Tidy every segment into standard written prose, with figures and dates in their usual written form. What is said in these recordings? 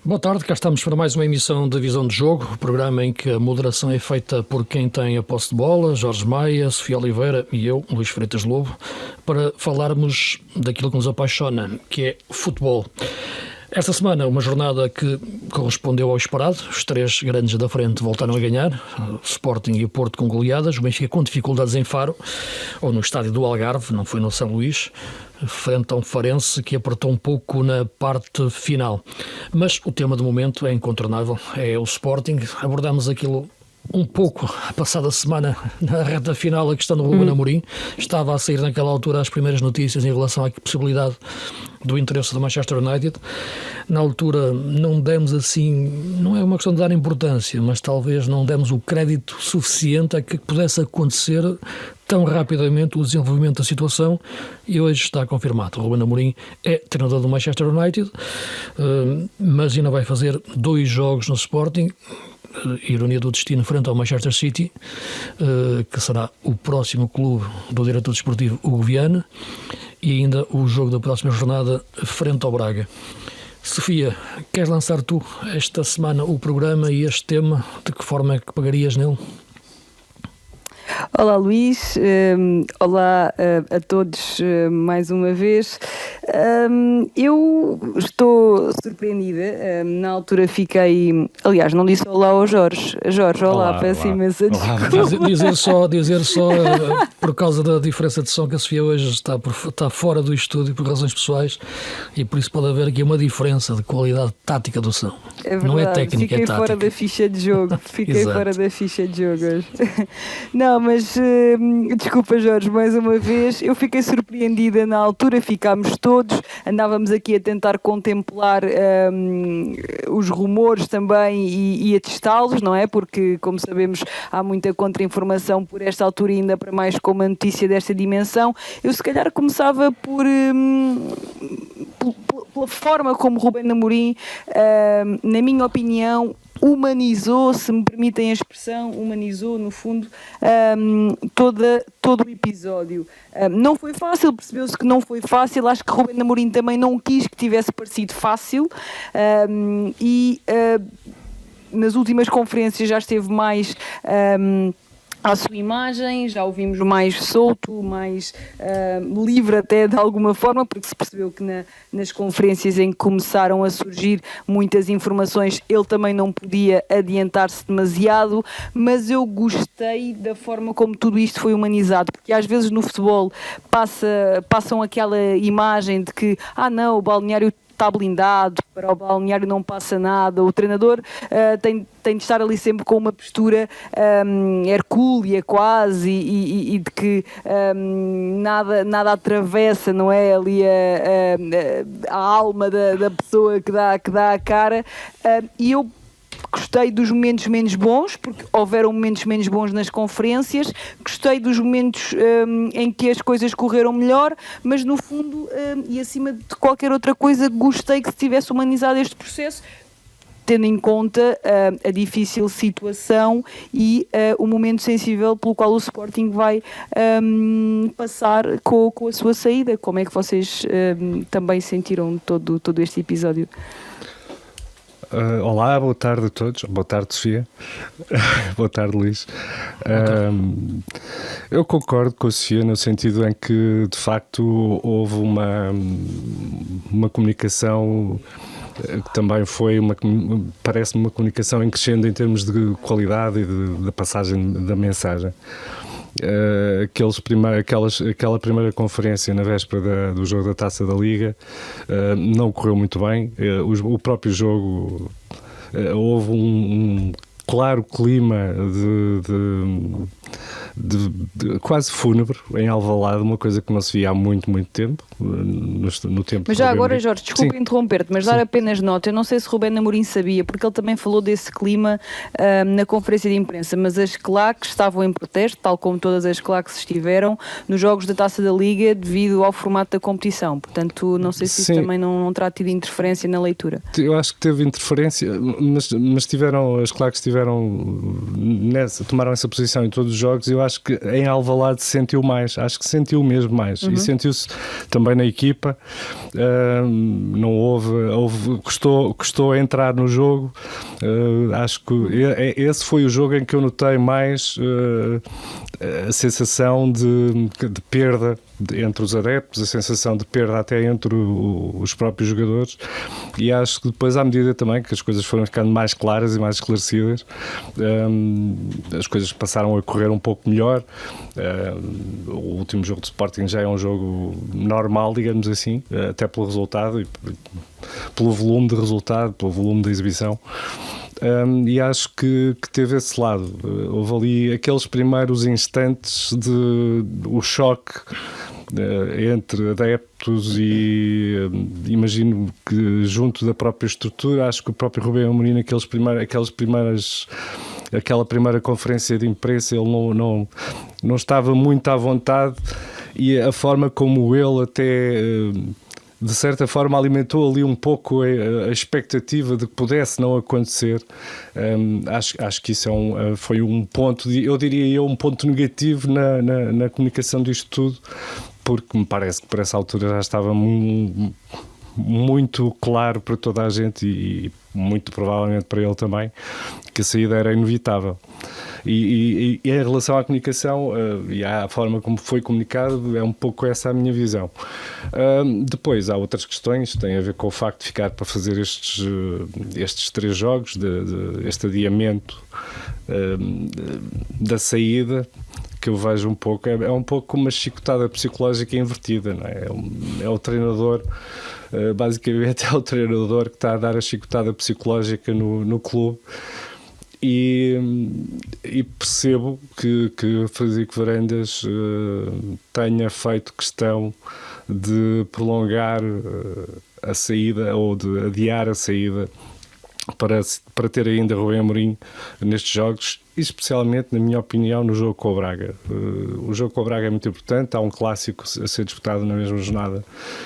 Boa tarde, cá estamos para mais uma emissão da Visão de Jogo, o programa em que a moderação é feita por quem tem a posse de bola, Jorge Maia, Sofia Oliveira e eu, Luís Freitas Lobo, para falarmos daquilo que nos apaixona, que é futebol. Esta semana, uma jornada que correspondeu ao esperado. Os três grandes da frente voltaram a ganhar, o Sporting e o Porto com goleadas, o Benfica com dificuldades em Faro, ou no estádio do Algarve, não foi no São Luís, frente a um Farense que apertou um pouco na parte final. Mas o tema do momento é incontornável, é o Sporting. Abordamos aquilo um pouco a passada semana, na reta final, a questão do Ruben Amorim. Estava a sair naquela altura as primeiras notícias em relação à possibilidade do interesse do Manchester United. Na altura não demos assim, não é uma questão de dar importância, mas talvez não demos o crédito suficiente a que pudesse acontecer tão rapidamente o desenvolvimento da situação, e hoje está confirmado. O Ruben Amorim é treinador do Manchester United, mas ainda vai fazer 2 jogos no Sporting. Ironia do destino, frente ao Manchester City, que será o próximo clube do diretor desportivo Hugo Viana, e ainda o jogo da próxima jornada frente ao Braga. Sofia, queres lançar tu esta semana o programa e este tema? De que forma é que pegarias nele? Olá Luís, olá a todos mais uma vez. Eu estou surpreendida, na altura fiquei, aliás não disse olá ao Jorge. Jorge, olá, peço imensa desculpa. Dizer só por causa da diferença de som, que a Sofia hoje está fora do estúdio por razões pessoais, e por isso pode haver aqui uma diferença de qualidade tática do som. É verdade, não é técnica, fiquei é tática. Fora da ficha de jogo, fiquei fora da ficha de jogo hoje. Não, mas desculpa Jorge, mais uma vez, eu fiquei surpreendida na altura, ficámos todos, andávamos aqui a tentar contemplar os rumores também e a testá-los, não é? Porque, como sabemos, há muita contra-informação por esta altura, e ainda para mais com uma notícia desta dimensão. Eu se calhar começava pela forma como Ruben Amorim, na minha opinião, humanizou, se me permitem a expressão, no fundo, todo o episódio. Não foi fácil, percebeu-se que não foi fácil. Acho que Ruben Amorim também não quis que tivesse parecido fácil, nas últimas conferências já esteve mais à sua imagem, já o vimos mais solto, mais livre até de alguma forma, porque se percebeu que nas conferências em que começaram a surgir muitas informações, ele também não podia adiantar-se demasiado, mas eu gostei da forma como tudo isto foi humanizado, porque às vezes no futebol passam aquela imagem de que, não, o balneário está blindado, para o balneário não passa nada, o treinador tem de estar ali sempre com uma postura hercúlea quase, e de que nada atravessa, não é, ali a alma da pessoa que dá a cara, e eu gostei dos momentos menos bons, porque houveram momentos menos bons nas conferências, gostei dos momentos em que as coisas correram melhor, mas no fundo, e acima de qualquer outra coisa, gostei que se tivesse humanizado este processo, tendo em conta a difícil situação e o momento sensível pelo qual o Sporting vai passar com a sua saída. Como é que vocês também sentiram todo este episódio? Olá, boa tarde a todos. Boa tarde, Sofia. Boa tarde, Luís. Eu concordo com a Sofia no sentido em que, de facto, houve uma comunicação que também foi, parece-me, uma comunicação em crescendo em termos de qualidade e da passagem da mensagem. Aquela primeira conferência na véspera do jogo da Taça da Liga não correu muito bem. O próprio jogo, houve um claro clima de quase fúnebre em Alvalade, uma coisa que não se via há muito, muito tempo, no tempo. Mas já agora, Jorge, desculpa interromper-te, mas dar apenas nota, eu não sei se Ruben Amorim sabia, porque ele também falou desse clima na conferência de imprensa, mas as claques estavam em protesto, tal como todas as claques estiveram nos jogos da Taça da Liga, devido ao formato da competição. Portanto, não sei se isso também não terá tido interferência na leitura. Eu acho que teve interferência, mas as claques tomaram essa posição em todos os jogos, e eu acho acho que em Alvalade se sentiu mais, acho que se sentiu mesmo mais, e sentiu-se também na equipa. Não custou entrar no jogo. Acho que esse foi o jogo em que eu notei mais a sensação de perda entre os adeptos, a sensação de perda até entre os próprios jogadores, e acho que depois, à medida também que as coisas foram ficando mais claras e mais esclarecidas, as coisas passaram a correr um pouco melhor. O último jogo de Sporting já é um jogo normal, digamos assim, até pelo resultado e pelo volume de resultado, pelo volume da exibição. E acho que teve esse lado. Houve ali aqueles primeiros instantes de o choque entre adeptos e imagino que junto da própria estrutura, acho que o próprio Rubem Amorim aquela primeira conferência de imprensa, ele não estava muito à vontade, e a forma como ele até de certa forma alimentou ali um pouco a expectativa de que pudesse não acontecer. Acho que isso foi um ponto, eu diria um ponto negativo na comunicação disto tudo, porque me parece que por essa altura já estava muito claro para toda a gente, e muito provavelmente para ele também, que a saída era inevitável. E em relação à comunicação e à forma como foi comunicado, é um pouco essa a minha visão. Depois há outras questões, têm a ver com o facto de ficar para fazer estes 3 jogos, este adiamento da saída, que eu vejo um pouco, é um pouco uma chicotada psicológica invertida, não é? É o treinador, basicamente é o treinador que está a dar a chicotada psicológica no clube. E percebo que Frederico Varandas tenha feito questão de prolongar a saída, ou de adiar a saída, para ter ainda Rubem Amorim nestes jogos, especialmente, na minha opinião, no jogo com o Braga. O jogo com o Braga é muito importante, há um clássico a ser disputado na mesma jornada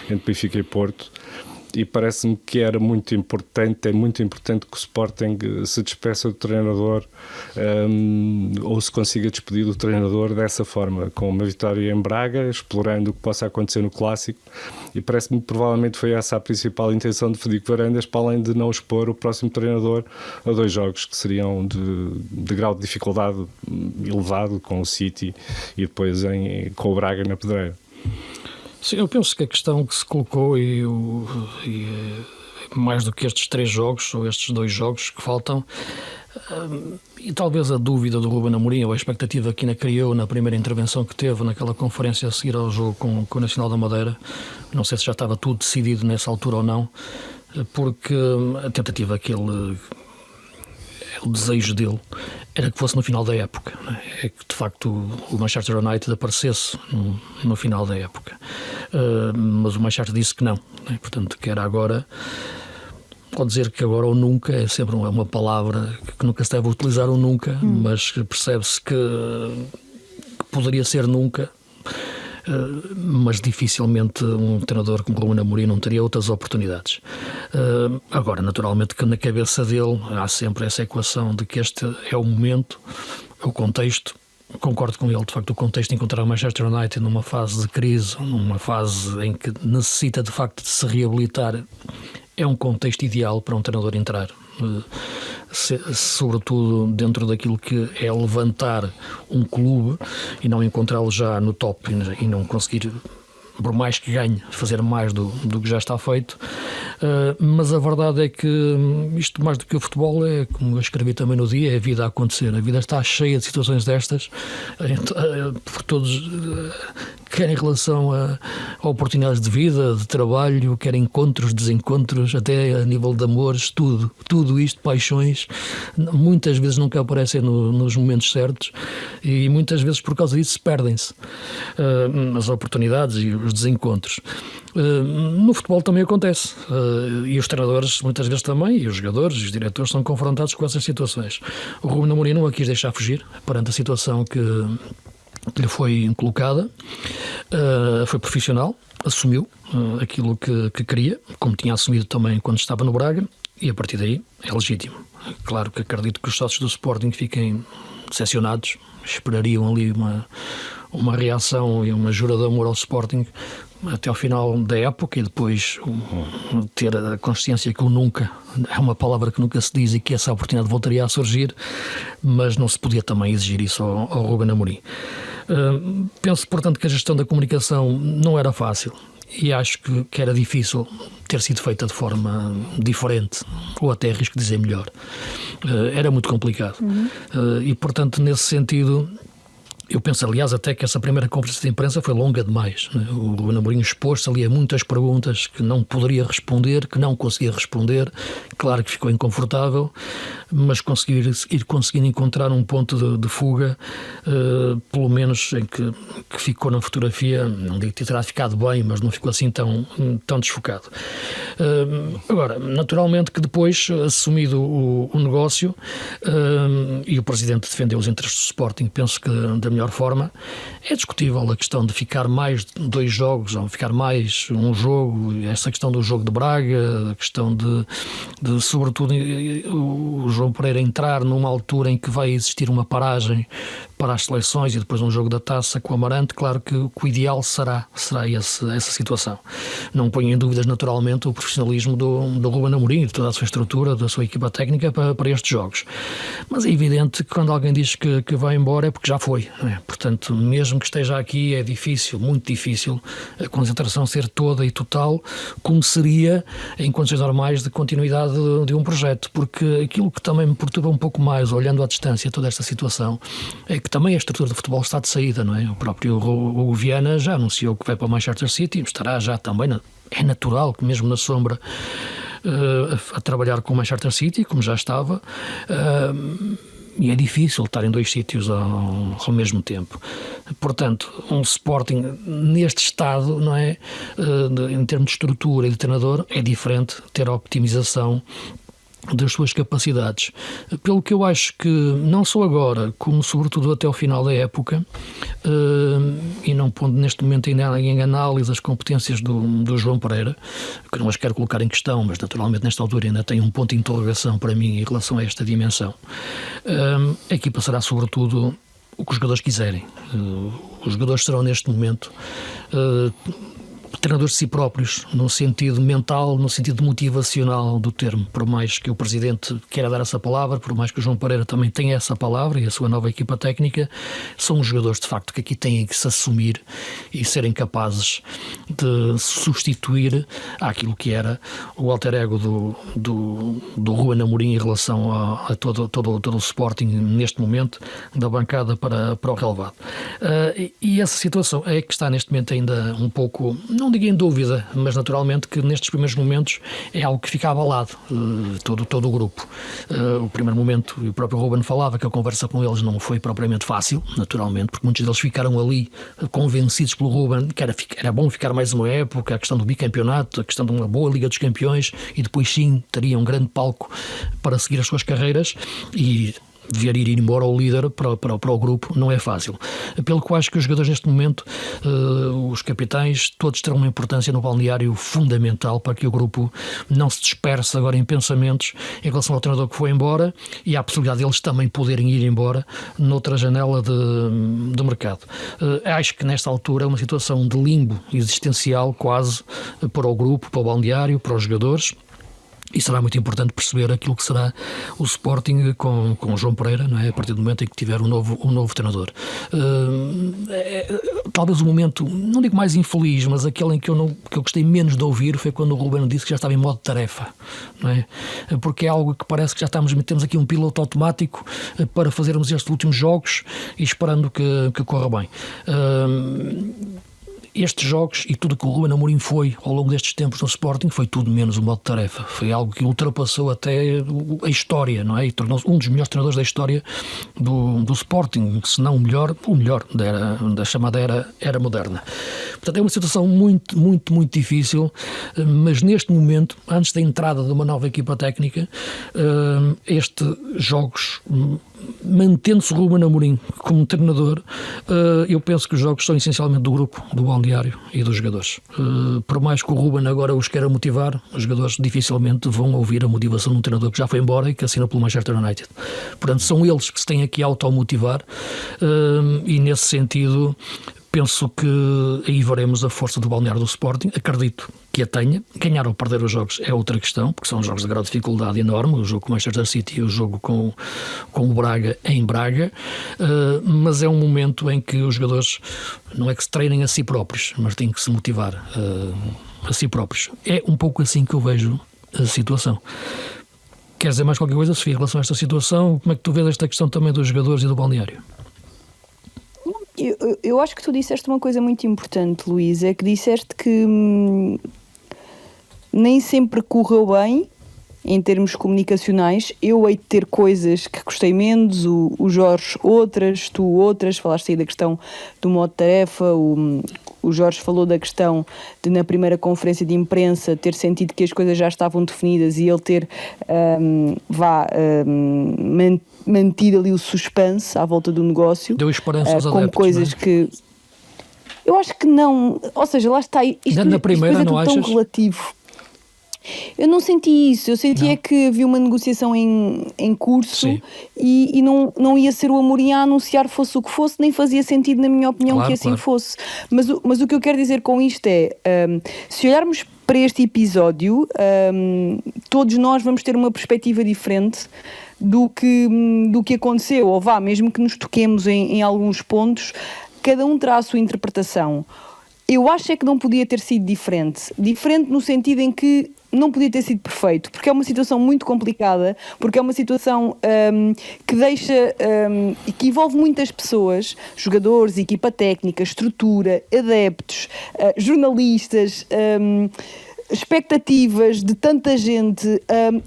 entre Benfica e Porto, e parece-me que é muito importante que o Sporting se despeça do treinador, ou se consiga despedir do treinador dessa forma, com uma vitória em Braga, explorando o que possa acontecer no Clássico, e parece-me que provavelmente foi essa a principal intenção de Frederico Varandas, para além de não expor o próximo treinador a 2 jogos que seriam de grau de dificuldade elevado, com o City e depois com o Braga na Pedreira. Sim, eu penso que a questão que se colocou, e mais do que estes 3 jogos, ou estes 2 jogos que faltam, e talvez a dúvida do Rubem Amorim, ou a expectativa que ainda criou na primeira intervenção que teve naquela conferência a seguir ao jogo com o Nacional da Madeira, não sei se já estava tudo decidido nessa altura ou não, porque a tentativa o desejo dele era que fosse no final da época, é que de facto o Manchester United aparecesse no final da época, mas o Manchester disse que não, portanto que era agora. Pode dizer que agora ou nunca é sempre uma palavra que nunca se deve utilizar, ou nunca, mas percebe-se que poderia ser nunca. Mas dificilmente um treinador como Rubem Amorim não teria outras oportunidades. Agora, naturalmente que na cabeça dele há sempre essa equação de que este é o momento, o contexto. Concordo com ele, de facto, o contexto de encontrar o Manchester United numa fase de crise, numa fase em que necessita de facto de se reabilitar, é um contexto ideal para um treinador entrar, sobretudo dentro daquilo que é levantar um clube e não encontrá-lo já no top e não conseguir, por mais que ganhe, fazer mais do que já está feito. Mas a verdade é que isto, mais do que o futebol, é, como eu escrevi também no dia, é a vida a acontecer. A vida está cheia de situações destas, por todos, quer em relação a oportunidades de vida, de trabalho, quer encontros, desencontros, até a nível de amores, tudo isto, paixões, muitas vezes nunca aparecem nos momentos certos, e muitas vezes por causa disso perdem-se as oportunidades e os desencontros. No futebol também acontece, e os treinadores muitas vezes também, e os jogadores e os diretores são confrontados com essas situações. O Rubem Amorim não a quis deixar fugir perante a situação que lhe foi colocada, foi profissional, assumiu aquilo que queria, como tinha assumido também quando estava no Braga, e a partir daí é legítimo. Claro que acredito que os sócios do Sporting fiquem decepcionados, esperariam ali uma reação e uma jura de amor ao Sporting até ao final da época, e depois ter a consciência que o nunca é uma palavra que nunca se diz e que essa oportunidade voltaria a surgir, mas não se podia também exigir isso ao Ruben Amorim. Penso, portanto, que a gestão da comunicação não era fácil e acho que era difícil ter sido feita de forma diferente, ou até arrisco dizer melhor. Era muito complicado. E, portanto, nesse sentido, eu penso, aliás, até que essa primeira conferência de imprensa foi longa demais. O Ruben Amorim expôs-se ali a muitas perguntas que não poderia responder, que não conseguia responder. Claro que ficou inconfortável, mas ir conseguindo encontrar um ponto de fuga, pelo menos em que ficou na fotografia. Não digo que terá ficado bem, mas não ficou assim tão desfocado. Agora, naturalmente que depois, assumido o negócio, e o Presidente defendeu os interesses do Sporting, penso que da melhor forma, é discutível a questão de ficar mais 2 jogos ou ficar mais um jogo, essa questão do jogo de Braga, a questão de sobretudo, o João Pereira entrar numa altura em que vai existir uma paragem para as seleções e depois um jogo da Taça com o Amarante. Claro que o ideal será essa situação. Não ponho em dúvidas, naturalmente, o profissionalismo do Ruben Amorim, de toda a sua estrutura, da sua equipa técnica para estes jogos. Mas é evidente que quando alguém diz que vai embora é porque já foi. Portanto, mesmo que esteja aqui, é difícil, muito difícil, a concentração ser toda e total, como seria em condições normais de continuidade de um projeto. Porque aquilo que também me perturba um pouco mais, olhando à distância toda esta situação, é que também a estrutura do futebol está de saída, não é? O próprio Hugo Viana já anunciou que vai para o Manchester City, estará já também, é natural que mesmo na sombra, a trabalhar com o Manchester City, como já estava, e é difícil estar em 2 sítios ao mesmo tempo. Portanto, um Sporting neste estado, não é, em termos de estrutura e de treinador, é diferente ter a optimização das suas capacidades. Pelo que eu acho que, não só agora, como sobretudo até ao final da época, e não pondo neste momento ainda em análise as competências do João Pereira, que não as quero colocar em questão, mas naturalmente nesta altura ainda tem um ponto de interrogação para mim em relação a esta dimensão. A equipa será sobretudo o que os jogadores quiserem. Os jogadores serão neste momento treinadores de si próprios, no sentido mental, no sentido motivacional do termo. Por mais que o Presidente queira dar essa palavra, por mais que o João Pereira também tenha essa palavra e a sua nova equipa técnica, são os jogadores de facto que aqui têm que se assumir e serem capazes de substituir àquilo que era o alter ego do Ruben Amorim em relação a todo o Sporting neste momento, da bancada para o relevado. E essa situação é que está neste momento ainda um pouco, não digo em dúvida, mas naturalmente que nestes primeiros momentos é algo que fica abalado, todo o grupo. O primeiro momento, e o próprio Ruben falava que a conversa com eles não foi propriamente fácil, naturalmente, porque muitos deles ficaram ali convencidos pelo Ruben que era bom ficar mais uma época, a questão do bicampeonato, a questão de uma boa Liga dos Campeões, e depois sim teria um grande palco para seguir as suas carreiras, e ver ir embora o líder para o grupo não é fácil. Pelo que eu acho que os jogadores neste momento, os capitães, todos terão uma importância no balneário fundamental para que o grupo não se disperse agora em pensamentos em relação ao treinador que foi embora e à possibilidade deles também poderem ir embora noutra janela de mercado. Acho que nesta altura é uma situação de limbo existencial quase para o grupo, para o balneário, para os jogadores. E será muito importante perceber aquilo que será o Sporting com o João Pereira, não é? A partir do momento em que tiver um novo treinador. Talvez o momento, não digo mais infeliz, mas aquele em que eu gostei menos de ouvir foi quando o Ruben disse que já estava em modo de tarefa, não é? Porque é algo que parece que já temos aqui um piloto automático para fazermos estes últimos jogos e esperando que corra bem. Estes jogos e tudo que o Ruben Amorim foi ao longo destes tempos no Sporting foi tudo menos um modo de tarefa. Foi algo que ultrapassou até a história, não é? E tornou-se um dos melhores treinadores da história do Sporting, se não o melhor da chamada era moderna. Portanto, é uma situação muito, muito, muito difícil, mas neste momento, antes da entrada de uma nova equipa técnica, estes jogos mantendo-se Ruben Amorim como treinador, eu penso que os jogos são essencialmente do grupo, do balneário e dos jogadores. Por mais que o Ruben agora os queira motivar, os jogadores dificilmente vão ouvir a motivação de um treinador que já foi embora e que assina pelo Manchester United. Portanto, são eles que se têm aqui a automotivar, e nesse sentido penso que aí veremos a força do balneário do Sporting. Acredito que a tenha. Ganhar ou perder os jogos é outra questão, porque são jogos de grau de dificuldade enorme, o jogo com o Manchester City e o jogo com o Braga em Braga, mas é um momento em que os jogadores não é que se treinem a si próprios, mas têm que se motivar a si próprios. É um pouco assim que eu vejo a situação. Queres dizer mais qualquer coisa, Sofia, em relação a esta situação? Como é que tu vês esta questão também dos jogadores e do balneário? Eu acho que tu disseste uma coisa muito importante, Luís, é que disseste que nem sempre correu bem em termos comunicacionais. Eu hei de ter coisas que gostei menos, o Jorge outras, tu outras. Falaste aí da questão do modo de tarefa, o Jorge falou da questão de, na primeira conferência de imprensa, ter sentido que as coisas já estavam definidas e ele ter mantido ali o suspense à volta do negócio. Deu esperança aos como adeptos, coisas não é? que... Eu acho que não, ou seja, lá está, isto Na primeira, é tudo não tão achas? relativo. Eu não senti isso, eu senti é que havia uma negociação em curso. Sim. e não ia ser o Amorim a anunciar fosse o que fosse, nem fazia sentido, na minha opinião, Claro, que assim claro. fosse. Mas o que eu quero dizer com isto é, se olharmos para este episódio, todos nós vamos ter uma perspectiva diferente do que aconteceu, ou mesmo que nos toquemos em alguns pontos, cada um terá a sua interpretação. Eu acho é que não podia ter sido diferente no sentido em que não podia ter sido perfeito, porque é uma situação muito complicada, porque é uma situação que deixa e que envolve muitas pessoas, jogadores, equipa técnica, estrutura, adeptos, jornalistas, expectativas de tanta gente,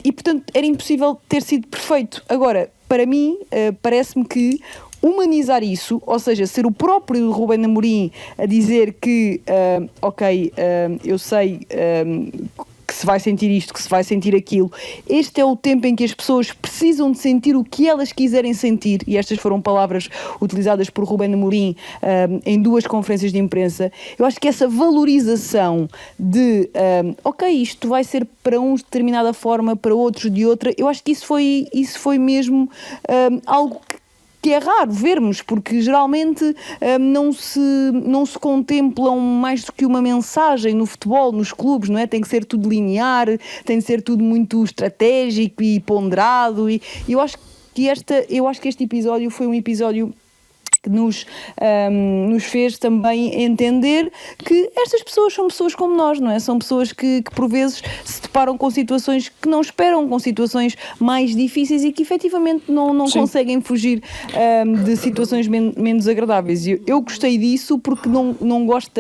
e portanto era impossível ter sido perfeito. Agora, para mim, parece-me que humanizar isso, ou seja, ser o próprio Ruben Amorim a dizer que eu sei que se vai sentir isto, que se vai sentir aquilo. Este é o tempo em que as pessoas precisam de sentir o que elas quiserem sentir, e estas foram palavras utilizadas por Ruben Amorim em 2 conferências de imprensa. Eu acho que essa valorização de isto vai ser para uns de determinada forma, para outros de outra, eu acho que isso foi mesmo algo que é raro vermos, porque geralmente não se contemplam mais do que uma mensagem no futebol, nos clubes, não é? Tem que ser tudo linear, tem que ser tudo muito estratégico e ponderado, e eu acho que este episódio foi um episódio que nos fez também entender que estas pessoas são pessoas como nós, não é? São pessoas que por vezes se deparam com situações que não esperam, com situações mais difíceis e que efetivamente não conseguem fugir de situações menos agradáveis. Eu gostei disso porque não gosto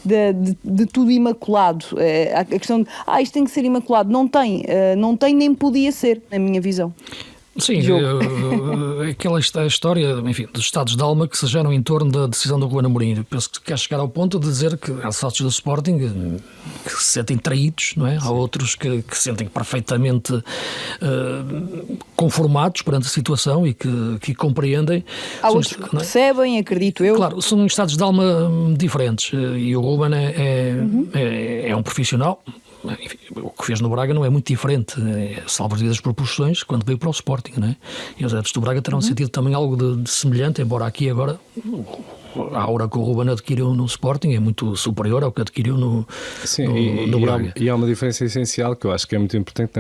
de tudo imaculado. A questão de isto tem que ser imaculado, não tem nem podia ser, na minha visão. Sim, aquela história, enfim, dos estados de alma que se geram em torno da decisão do Ruben Amorim. Eu penso que quer chegar ao ponto de dizer que há sócios do Sporting que se sentem traídos, não é? Há outros que se sentem perfeitamente conformados perante a situação e que compreendem. Há outros que percebem, acredito eu. Claro, são estados de alma diferentes, e o Ruben é um profissional. Enfim, o que fez no Braga não é muito diferente, salvo as devidas proporções, quando veio para o Sporting, não é? E os adeptos do Braga terão sentido também algo de semelhante, embora aqui agora a aura que o Ruben adquiriu no Sporting é muito superior ao que adquiriu no Braga. E há uma diferença essencial que eu acho que é muito importante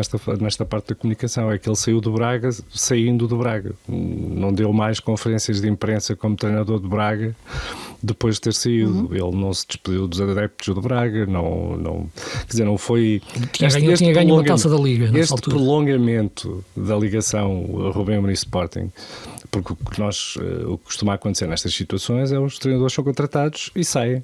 nesta parte da comunicação, é que ele saiu do Braga saindo do Braga. Não deu mais conferências de imprensa como treinador de Braga depois de ter saído. Ele não se despediu dos adeptos do Braga, quer dizer, não foi... Tinha ganho uma taça da Liga nessa este altura. prolongamento da ligação Ruben Amorim Sporting, porque o que costuma acontecer nestas situações é os treinadores são contratados e saem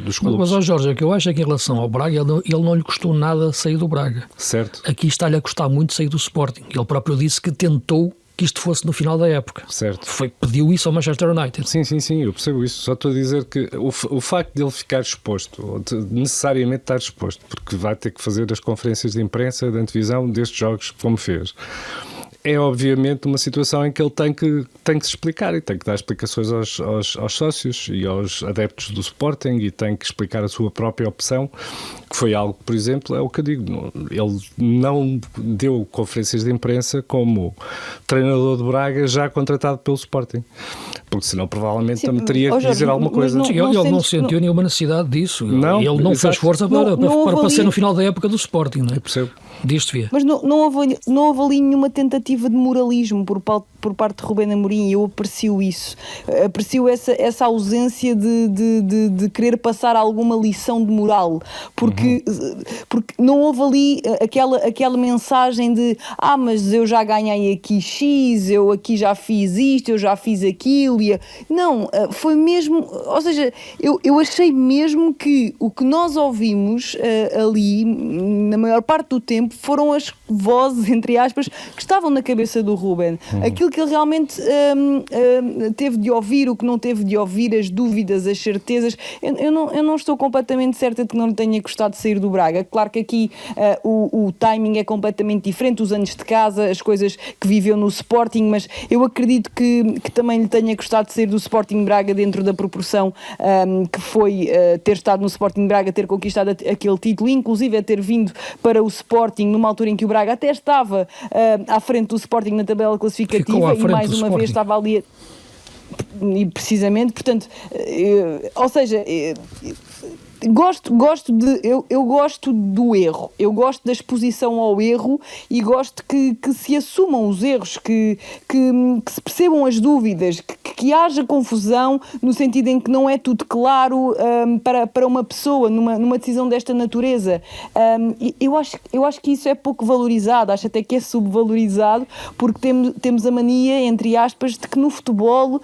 dos clubes. Mas, Jorge, o que eu acho é que em relação ao Braga, ele não lhe custou nada sair do Braga. Certo. Aqui está-lhe a custar muito sair do Sporting. Ele próprio disse que tentou que isto fosse no final da época. Certo. Pediu isso ao Manchester United. Sim, eu percebo isso. Só estou a dizer que o facto de ele ficar exposto, ou de necessariamente estar exposto, porque vai ter que fazer as conferências de imprensa de antevisão destes jogos como fez, é obviamente uma situação em que ele tem que se explicar e tem que dar explicações aos sócios e aos adeptos do Sporting e tem que explicar a sua própria opção, que foi algo, por exemplo, é o que eu digo, ele não deu conferências de imprensa como treinador de Braga já contratado pelo Sporting, porque senão provavelmente também teria que dizer alguma coisa. Ele não sentiu nenhuma necessidade disso, não, ele não fez força para ser no final da época do Sporting, não é? Eu percebo. Disto via. Mas não houve ali nenhuma tentativa de moralismo por parte de Rubén Amorim, e eu aprecio isso. Aprecio essa ausência de querer passar alguma lição de moral, porque não houve ali aquela mensagem de mas eu já ganhei aqui X, eu aqui já fiz isto, eu já fiz aquilo. Não, foi mesmo, ou seja, eu achei mesmo que o que nós ouvimos ali, na maior parte do tempo, foram as vozes, entre aspas, que estavam na cabeça do Rubén. Aquilo que ele realmente teve de ouvir, o que não teve de ouvir, as dúvidas, as certezas. Eu não estou completamente certa de que não lhe tenha gostado de sair do Braga. Claro que aqui o timing é completamente diferente, os anos de casa, as coisas que viveu no Sporting, mas eu acredito que também lhe tenha gostado de sair do Sporting Braga dentro da proporção que foi ter estado no Sporting Braga, ter conquistado aquele título, inclusive a ter vindo para o Sporting numa altura em que o Braga até estava à frente do Sporting na tabela classificativa e mais uma vez estava ali e precisamente, portanto, ou seja, eu gosto do erro, eu gosto da exposição ao erro e gosto que se assumam os erros, que se percebam as dúvidas, que haja confusão no sentido em que não é tudo claro para uma pessoa numa decisão desta natureza. Eu acho que isso é pouco valorizado, acho até que é subvalorizado, porque temos a mania, entre aspas, de que no futebol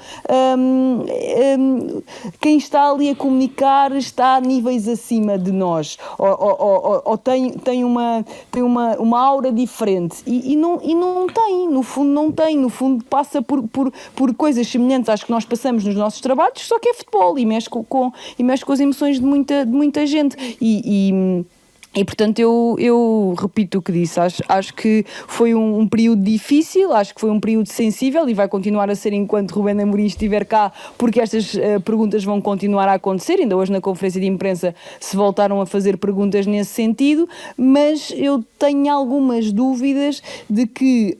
quem está ali a comunicar está a níveis acima de nós, ou tem uma aura diferente e não tem, no fundo não tem, no fundo passa por coisas semelhantes às que nós passamos nos nossos trabalhos, só que é futebol e mexe com as emoções de muita gente e portanto eu repito o que disse, acho que foi um período difícil, acho que foi um período sensível e vai continuar a ser enquanto Rubén Amorim estiver cá, porque estas perguntas vão continuar a acontecer. Ainda hoje na conferência de imprensa se voltaram a fazer perguntas nesse sentido, mas eu tenho algumas dúvidas de que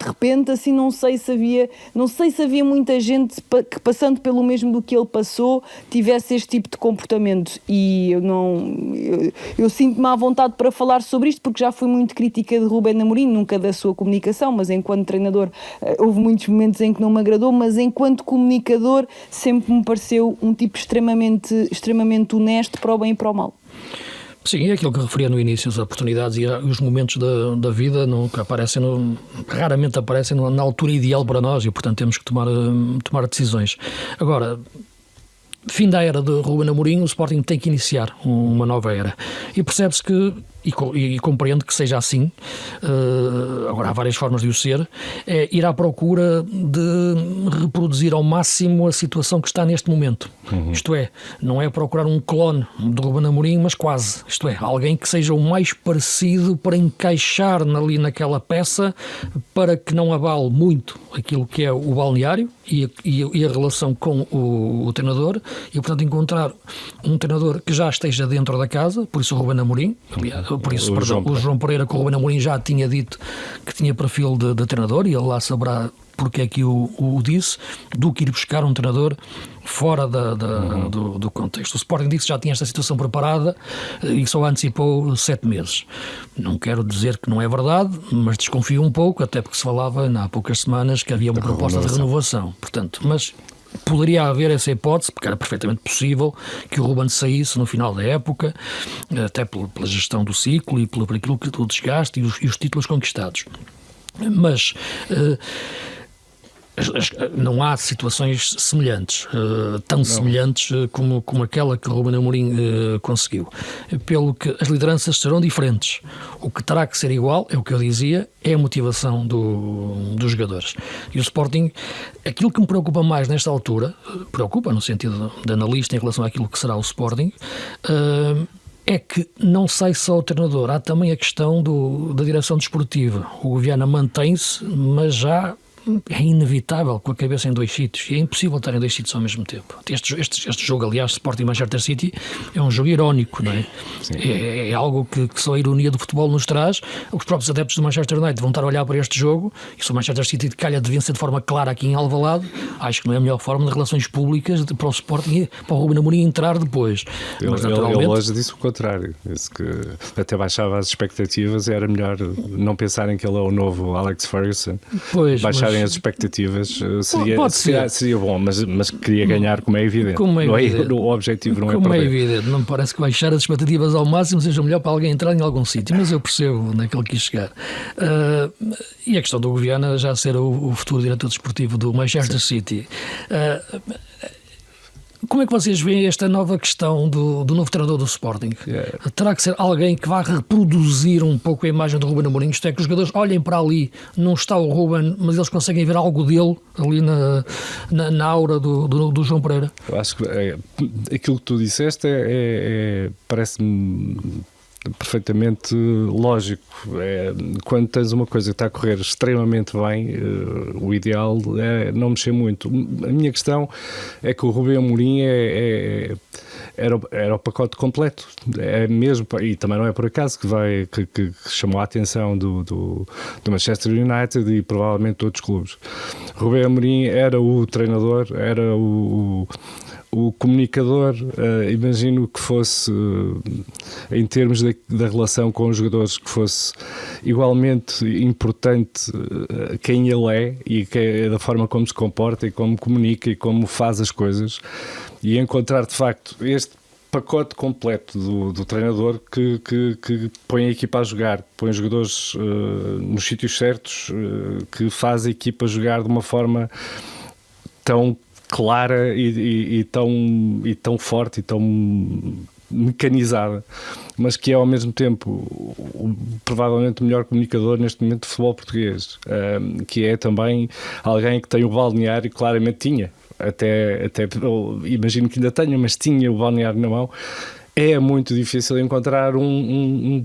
de repente, assim, não sei se havia muita gente que, passando pelo mesmo do que ele passou, tivesse este tipo de comportamento. E eu sinto-me à vontade para falar sobre isto, porque já fui muito crítica de Rubén Amorim, nunca da sua comunicação, mas enquanto treinador houve muitos momentos em que não me agradou, mas enquanto comunicador sempre me pareceu um tipo extremamente honesto para o bem e para o mal. Sim, é aquilo que referia no início, as oportunidades e os momentos da vida nunca aparecem, raramente aparecem na altura ideal para nós e, portanto, temos que tomar decisões. Agora, fim da era de Rubén Amorim, o Sporting tem que iniciar uma nova era. E percebe-se que, e compreendo que seja assim, agora há várias formas de o ser, é ir à procura de reproduzir ao máximo a situação que está neste momento. Isto é, não é procurar um clone de Rubén Amorim, mas quase. Isto é, alguém que seja o mais parecido para encaixar ali naquela peça, para que não abale muito aquilo que é o balneário e a relação com o treinador, e portanto encontrar um treinador que já esteja dentro da casa, por isso o Rubén Amorim, aliás, o João Pereira, que o Rubén Amorim já tinha dito que tinha perfil de treinador, e ele lá saberá porque é que o disse, do que ir buscar um treinador fora do contexto. O Sporting disse que já tinha esta situação preparada e só antecipou 7 meses. Não quero dizer que não é verdade, mas desconfio um pouco, até porque se falava há poucas semanas que havia uma proposta de renovação. Portanto, mas poderia haver essa hipótese, porque era perfeitamente possível que o Ruben saísse no final da época, até pela gestão do ciclo e por aquilo que o desgaste e os títulos conquistados. Mas não há situações semelhantes, tão semelhantes como aquela que o Rubén Amorim conseguiu. Pelo que as lideranças serão diferentes. O que terá que ser igual, é o que eu dizia, é a motivação dos jogadores. E o Sporting, aquilo que me preocupa mais nesta altura, preocupa no sentido de analista em relação àquilo que será o Sporting, é que não sai só o treinador, há também a questão da direção desportiva. O Viana mantém-se, mas já é inevitável com a cabeça em 2 sítios, e é impossível estar em 2 sítios ao mesmo tempo. Este jogo, aliás, Sporting Manchester City, é um jogo irónico, não é? É algo que só a ironia do futebol nos traz. Os próprios adeptos do Manchester United vão estar a olhar para este jogo, e se o Manchester City calha de vencer de forma clara aqui em Alvalade, acho que não é a melhor forma de relações públicas para o Sporting e para o Ruben Amorim entrar depois. Mas, naturalmente, ele hoje disse o contrário, disse que até baixava as expectativas e era melhor não pensarem que ele é o novo Alex Ferguson. Pois, baixarem as expectativas seria bom, mas queria ganhar, como é evidente. O objetivo não é perder. Como é evidente, não me parece que baixar as expectativas ao máximo seja melhor para alguém entrar em algum sítio, mas eu percebo onde é que ele quis chegar. E a questão do Viana já ser o futuro diretor desportivo do Manchester City. Como é que vocês veem esta nova questão do novo treinador do Sporting? Terá que ser alguém que vá reproduzir um pouco a imagem do Ruben Amorim? Isto é, que os jogadores olhem para ali, não está o Ruben, mas eles conseguem ver algo dele ali na aura do João Pereira? Eu acho que aquilo que tu disseste parece-me perfeitamente lógico. Quando tens uma coisa que está a correr extremamente bem, o ideal é não mexer muito. A minha questão é que o Ruben Amorim era o pacote completo, é mesmo, e também não é por acaso que chamou a atenção do Manchester United e provavelmente de outros clubes. Ruben Amorim era o treinador, era o comunicador, imagino que fosse, em termos da relação com os jogadores, que fosse igualmente importante quem ele é e da forma como se comporta e como comunica e como faz as coisas, e encontrar de facto este pacote completo do treinador que põe a equipa a jogar, que põe os jogadores nos sítios certos, que faz a equipa jogar de uma forma tão clara e tão forte e tão mecanizada, mas que é ao mesmo tempo provavelmente o melhor comunicador neste momento de futebol português, que é também alguém que tem o balneário, claramente tinha, até imagino que ainda tenha, mas tinha o balneário na mão. É muito difícil encontrar um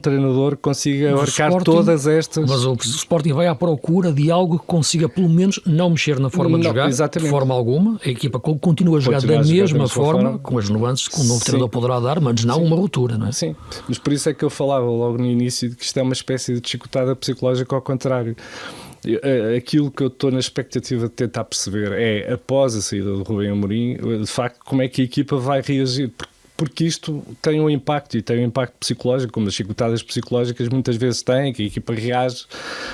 treinador que consiga abarcar todas estas. Mas o Sporting vai à procura de algo que consiga pelo menos não mexer na forma de jogar, exatamente, de forma alguma. A equipa continua a jogar da mesma forma, com as nuances que o novo treinador poderá dar, mas não uma ruptura, não é? Sim, mas por isso é que eu falava logo no início de que isto é uma espécie de chicotada psicológica ao contrário. Aquilo que eu estou na expectativa de tentar perceber é, após a saída do Ruben Amorim, de facto, como é que a equipa vai reagir, porque isto tem um impacto, e tem um impacto psicológico, como as chicotadas psicológicas muitas vezes têm, que a equipa reage,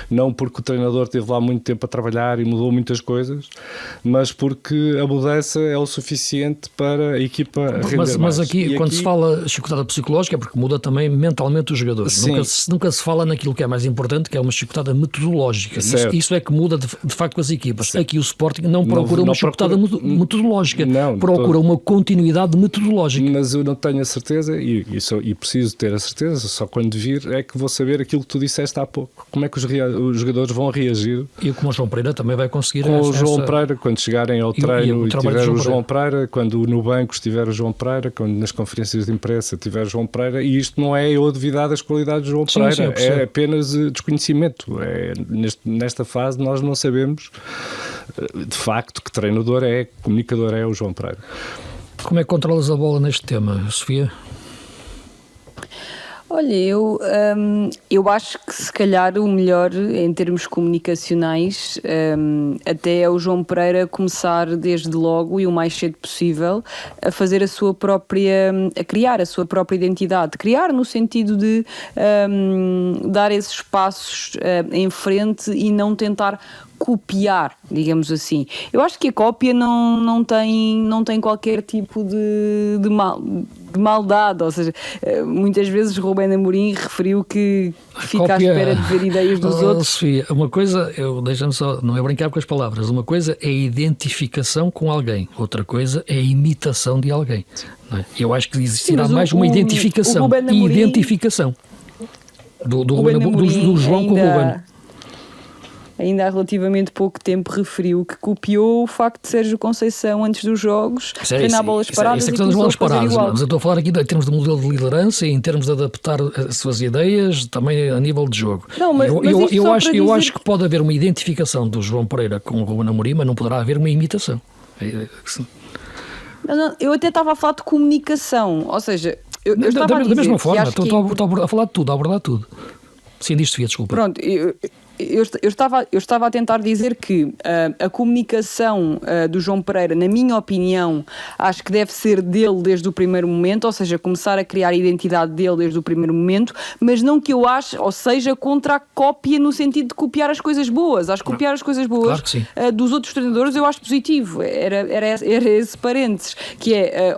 não porque o treinador esteve lá muito tempo a trabalhar e mudou muitas coisas, mas porque a mudança é o suficiente para a equipa render mais. Mas aqui, quando se fala chicotada psicológica, é porque muda também mentalmente os jogadores. Nunca se fala naquilo que é mais importante, que é uma chicotada metodológica. Isso é que muda de facto com as equipas. Sim. Aqui o Sporting não procura uma chicotada metodológica, procura uma continuidade metodológica. Mas eu não tenho a certeza e preciso ter a certeza, só quando vir é que vou saber aquilo que tu disseste há pouco. Como é que os jogadores vão reagir? E como o João Pereira também vai conseguir. Com o João Pereira, quando chegarem ao treino e tiver o João Pereira, quando no banco estiver o João Pereira, quando nas conferências de imprensa tiver o João Pereira, e isto não é eu duvidar das qualidades do João Pereira, é apenas desconhecimento. Nesta fase nós não sabemos de facto que treinador é, comunicador é o João Pereira. Como é que controlas a bola neste tema, Sofia? Olha, eu acho que se calhar o melhor em termos comunicacionais até é o João Pereira começar desde logo e o mais cedo possível a fazer a criar a sua própria identidade. Criar no sentido de dar esses passos em frente e não tentar copiar, digamos assim. Eu acho que a cópia não tem qualquer tipo de maldade, ou seja, muitas vezes Ruben Amorim referiu que fica à espera de ver ideias dos outros. Sofia, uma coisa, deixa-me só, não é brincar com as palavras, uma coisa é a identificação com alguém, outra coisa é a imitação de alguém. Não é? Eu acho que existirá mais uma identificação e identificação do João com o Ruben. ainda há relativamente pouco tempo, referiu que copiou o facto de Sérgio Conceição antes dos jogos treinar bolas paradas. Isso é e questão das bolas começou a fazer paradas, igual. mas eu estou a falar aqui em termos de modelo de liderança e em termos de adaptar as suas ideias também a nível de jogo. Não, mas isto eu só acho, para eu dizer acho que pode haver uma identificação do João Pereira com o Ruben Amorim, mas não poderá haver uma imitação. Não, eu até estava a falar de comunicação, ou seja, eu estava a dizer da mesma que forma, acho que... estou a falar de tudo, a abordar tudo. Sim, diz Sofia, desculpa. Pronto, eu estava a tentar dizer que a comunicação do João Pereira, na minha opinião, acho que deve ser dele desde o primeiro momento, ou seja, começar a criar a identidade dele desde o primeiro momento, mas não que eu ache, ou seja, contra a cópia no sentido de copiar as coisas boas. Acho que copiar as coisas boas dos outros treinadores eu acho positivo. Era esse parênteses, que é,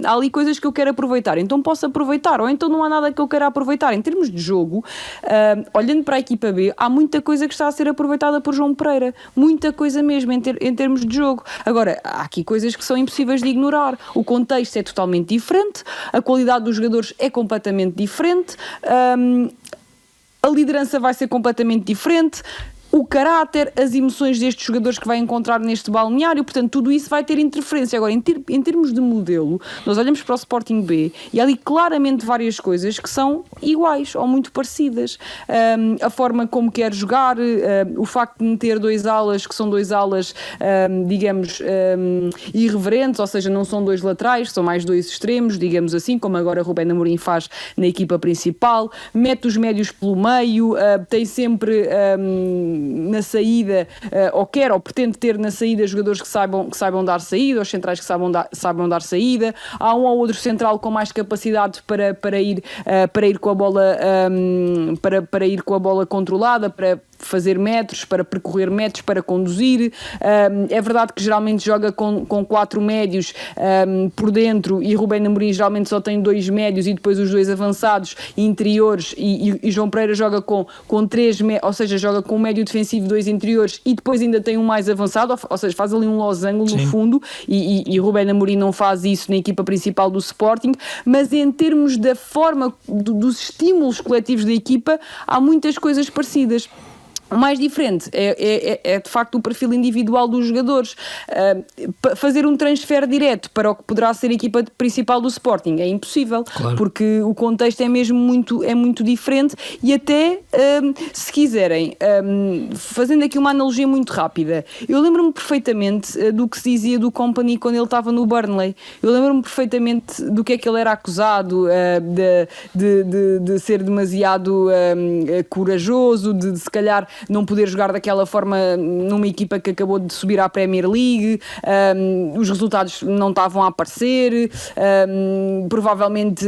há ali coisas que eu quero aproveitar, então posso aproveitar, ou então não há nada que eu queira aproveitar. Em termos de jogo, olhando para a equipa B, há muita coisa que está a ser aproveitada por João Pereira, muita coisa mesmo em termos de jogo. Agora, há aqui coisas que são impossíveis de ignorar. O contexto é totalmente diferente, a qualidade dos jogadores é completamente diferente, a liderança vai ser completamente diferente, o caráter, as emoções destes jogadores que vai encontrar neste balneário, portanto, tudo isso vai ter interferência. Agora, em termos de modelo, nós olhamos para o Sporting B e há ali claramente várias coisas que são iguais ou muito parecidas. A forma como quer jogar, o facto de meter dois alas, que são dois alas, digamos, irreverentes, ou seja, não são dois laterais, são mais dois extremos, digamos assim, como agora Ruben Amorim faz na equipa principal, mete os médios pelo meio, tem sempre... na saída, ou pretende ter na saída jogadores que saibam dar saída, os centrais que saibam dar saída. Há um ou outro central com mais capacidade para ir com a bola para ir com a bola controlada, para fazer metros, para percorrer metros, para conduzir. É verdade que geralmente joga com 4 médios por dentro, e Ruben Amorim geralmente só tem 2 médios e depois os 2 avançados interiores, e João Pereira joga com 3, ou seja, joga com um médio defensivo, 2 interiores e depois ainda tem um mais avançado, ou seja, faz ali um losango no fundo, e Ruben Amorim não faz isso na equipa principal do Sporting, mas em termos da forma dos estímulos coletivos da equipa, há muitas coisas parecidas. O mais diferente é de facto o perfil individual dos jogadores. Fazer um transfer direto para o que poderá ser a equipa principal do Sporting é impossível, claro, porque o contexto é mesmo muito diferente, e até, se quiserem, fazendo aqui uma analogia muito rápida, eu lembro-me perfeitamente do que se dizia do Kompany quando ele estava no Burnley. Eu lembro-me perfeitamente do que é que ele era acusado, de ser demasiado corajoso, de se calhar não poder jogar daquela forma numa equipa que acabou de subir à Premier League, os resultados não estavam a aparecer, provavelmente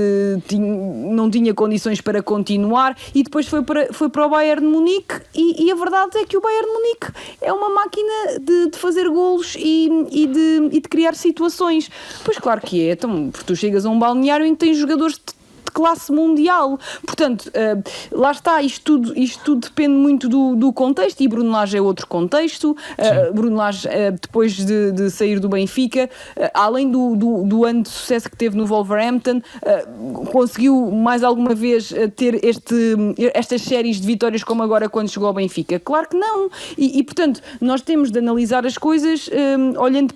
não tinha condições para continuar, e depois foi para o Bayern de Munique, e a verdade é que o Bayern de Munique é uma máquina de fazer golos e de criar situações. Pois claro que é, então, porque tu chegas a um balneário em que tens jogadores de classe mundial. Portanto, lá está, isto tudo depende muito do contexto, e Bruno Lage é outro contexto. Bruno Lage, depois de sair do Benfica, além do ano de sucesso que teve no Wolverhampton, conseguiu mais alguma vez ter estas séries de vitórias como agora quando chegou ao Benfica? Claro que não. E portanto, nós temos de analisar as coisas olhando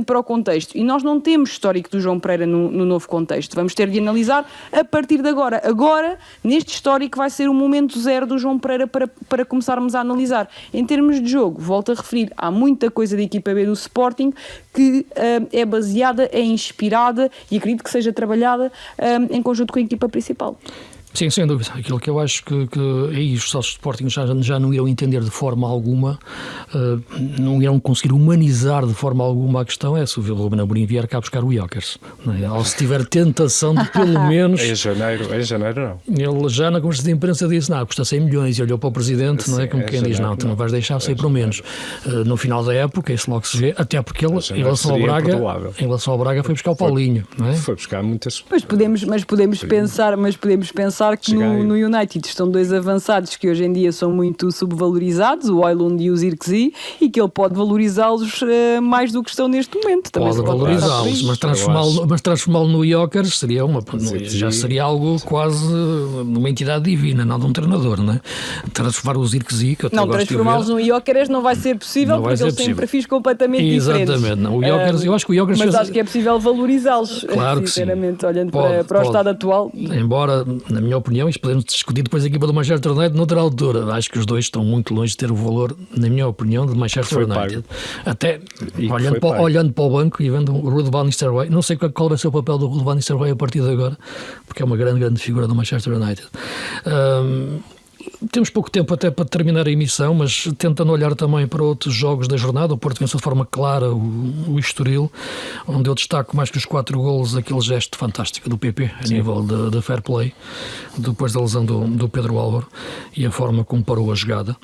para o contexto, e nós não temos histórico do João Pereira no novo contexto. Vamos ter de analisar a partir de agora. Agora, neste histórico, vai ser o momento zero do João Pereira para começarmos a analisar. Em termos de jogo, volto a referir, há muita coisa da equipa B do Sporting que é baseada, é inspirada, e acredito que seja trabalhada em conjunto com a equipa principal. Sim, sem dúvida. Aquilo que eu acho que aí os sócios de Sporting já não irão entender de forma alguma, não irão conseguir humanizar de forma alguma a questão, é se o Ruben Amorim vier cá buscar o Jokers. Ou se tiver tentação de pelo menos... Em janeiro não. Ele já na conversa de imprensa disse, custa 100 milhões, e olhou para o Presidente, não é? Como quem diz, tu não vais deixar sair por menos. No final da época, isso logo se vê, até porque ele, em relação ao Braga, foi buscar o Paulinho, não é? Foi buscar muitas... Mas podemos pensar pensar que no United estão dois avançados que hoje em dia são muito subvalorizados, o Højlund e o Zirkzee, e que ele pode valorizá-los mais do que estão neste momento. Também pode valorizá-los, mas transformá-lo no Jokers já seria algo quase uma entidade divina, não de um treinador, não é? Transformar o Zirkzee, que eu não, transformá-los no Jokers não vai ser possível, porque eles têm perfis completamente diferentes. Exatamente, não. O Jokers, eu acho que o Jokers... Mas acho que é possível valorizá-los, claro que sinceramente, sim. Olhando para o estado atual. Embora, na minha opinião, isto podemos discutir depois a equipa do Manchester United noutra altura. Acho que os dois estão muito longe de ter o valor, na minha opinião, de Manchester United. Até olhando para o banco e vendo o Ruud van Nistelrooy, não sei qual vai ser o papel do Ruud van Nistelrooy a partir de agora, porque é uma grande figura do Manchester United. Temos pouco tempo até para terminar a emissão, mas tentando olhar também para outros jogos da jornada. O Porto venceu de forma clara o Estoril, onde eu destaco mais que os 4 golos aquele gesto fantástico do PP a nível de fair play, depois da lesão do Pedro Álvaro, e a forma como parou a jogada.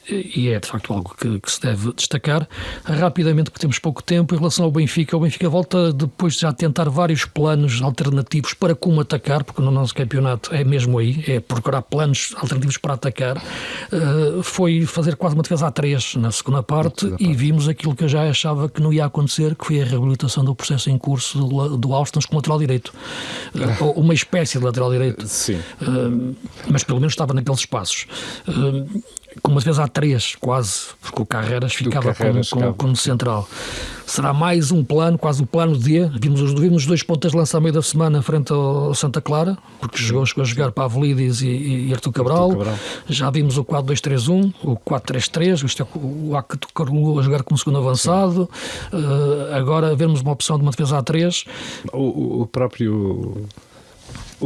E é de facto algo que se deve destacar. Rapidamente, porque temos pouco tempo, em relação ao Benfica, o Benfica volta depois de já tentar vários planos alternativos para como atacar, porque no nosso campeonato é mesmo aí, é procurar planos alternativos para atacar. Foi fazer quase uma defesa a 3 na segunda parte e vimos aquilo que eu já achava que não ia acontecer, que foi a reabilitação do processo em curso do Austin com o lateral direito. Uma espécie de lateral direito. Sim. Mas pelo menos estava naqueles espaços. Com uma defesa a 3, quase, porque o Carreras ficava como central. Será mais um plano, quase o plano D. Vimos os 2 pontas de lança à meio da semana frente ao Santa Clara, porque chegou a jogar para Avelides e Artur Cabral. Já vimos o 4-2-3-1, o 4-3-3, isto é o Acto Carlu a jogar como segundo avançado. Agora vemos uma opção de uma defesa a 3. O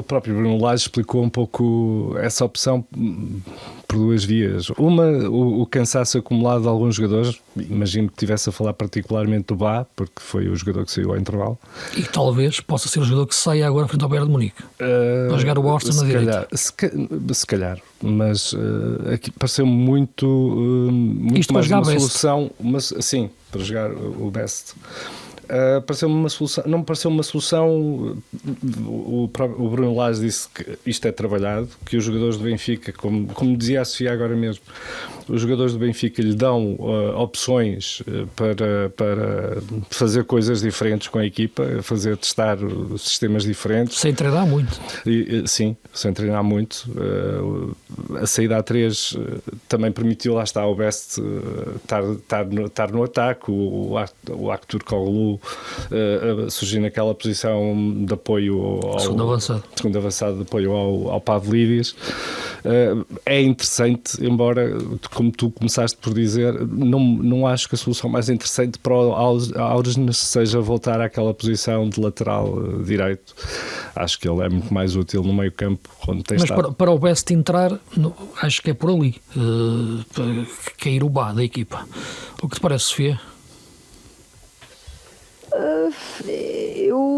próprio Bruno Lage explicou um pouco essa opção por 2 vias. Uma, o cansaço acumulado de alguns jogadores, imagino que estivesse a falar particularmente do Bá, porque foi o jogador que saiu ao intervalo. E talvez possa ser o jogador que saia agora frente ao Bayern de Munique, para jogar o Austin na direita. Se calhar, mas aqui pareceu-me muito mais uma solução, sim, para jogar o Best. Pareceu-me uma solução, não me pareceu uma solução. O Bruno Lage disse que isto é trabalhado, que os jogadores do Benfica, como dizia a Sofia agora mesmo, os jogadores do Benfica lhe dão opções para fazer coisas diferentes com a equipa, testar sistemas diferentes. Sem treinar muito. Sim, sem treinar muito. A saída a 3 também permitiu, lá está, o Best estar no ataque, o Artur Cabral surgir naquela posição de apoio ao segundo avançado de apoio ao Pavlidis. É interessante, embora, como tu começaste por dizer, não acho que a solução mais interessante para o Aursnes seja voltar àquela posição de lateral direito. Acho que ele é muito mais útil no meio campo onde tem estado. Mas para o Best entrar, acho que é por ali, para cair o Bá da equipa. O que te parece, Sofia?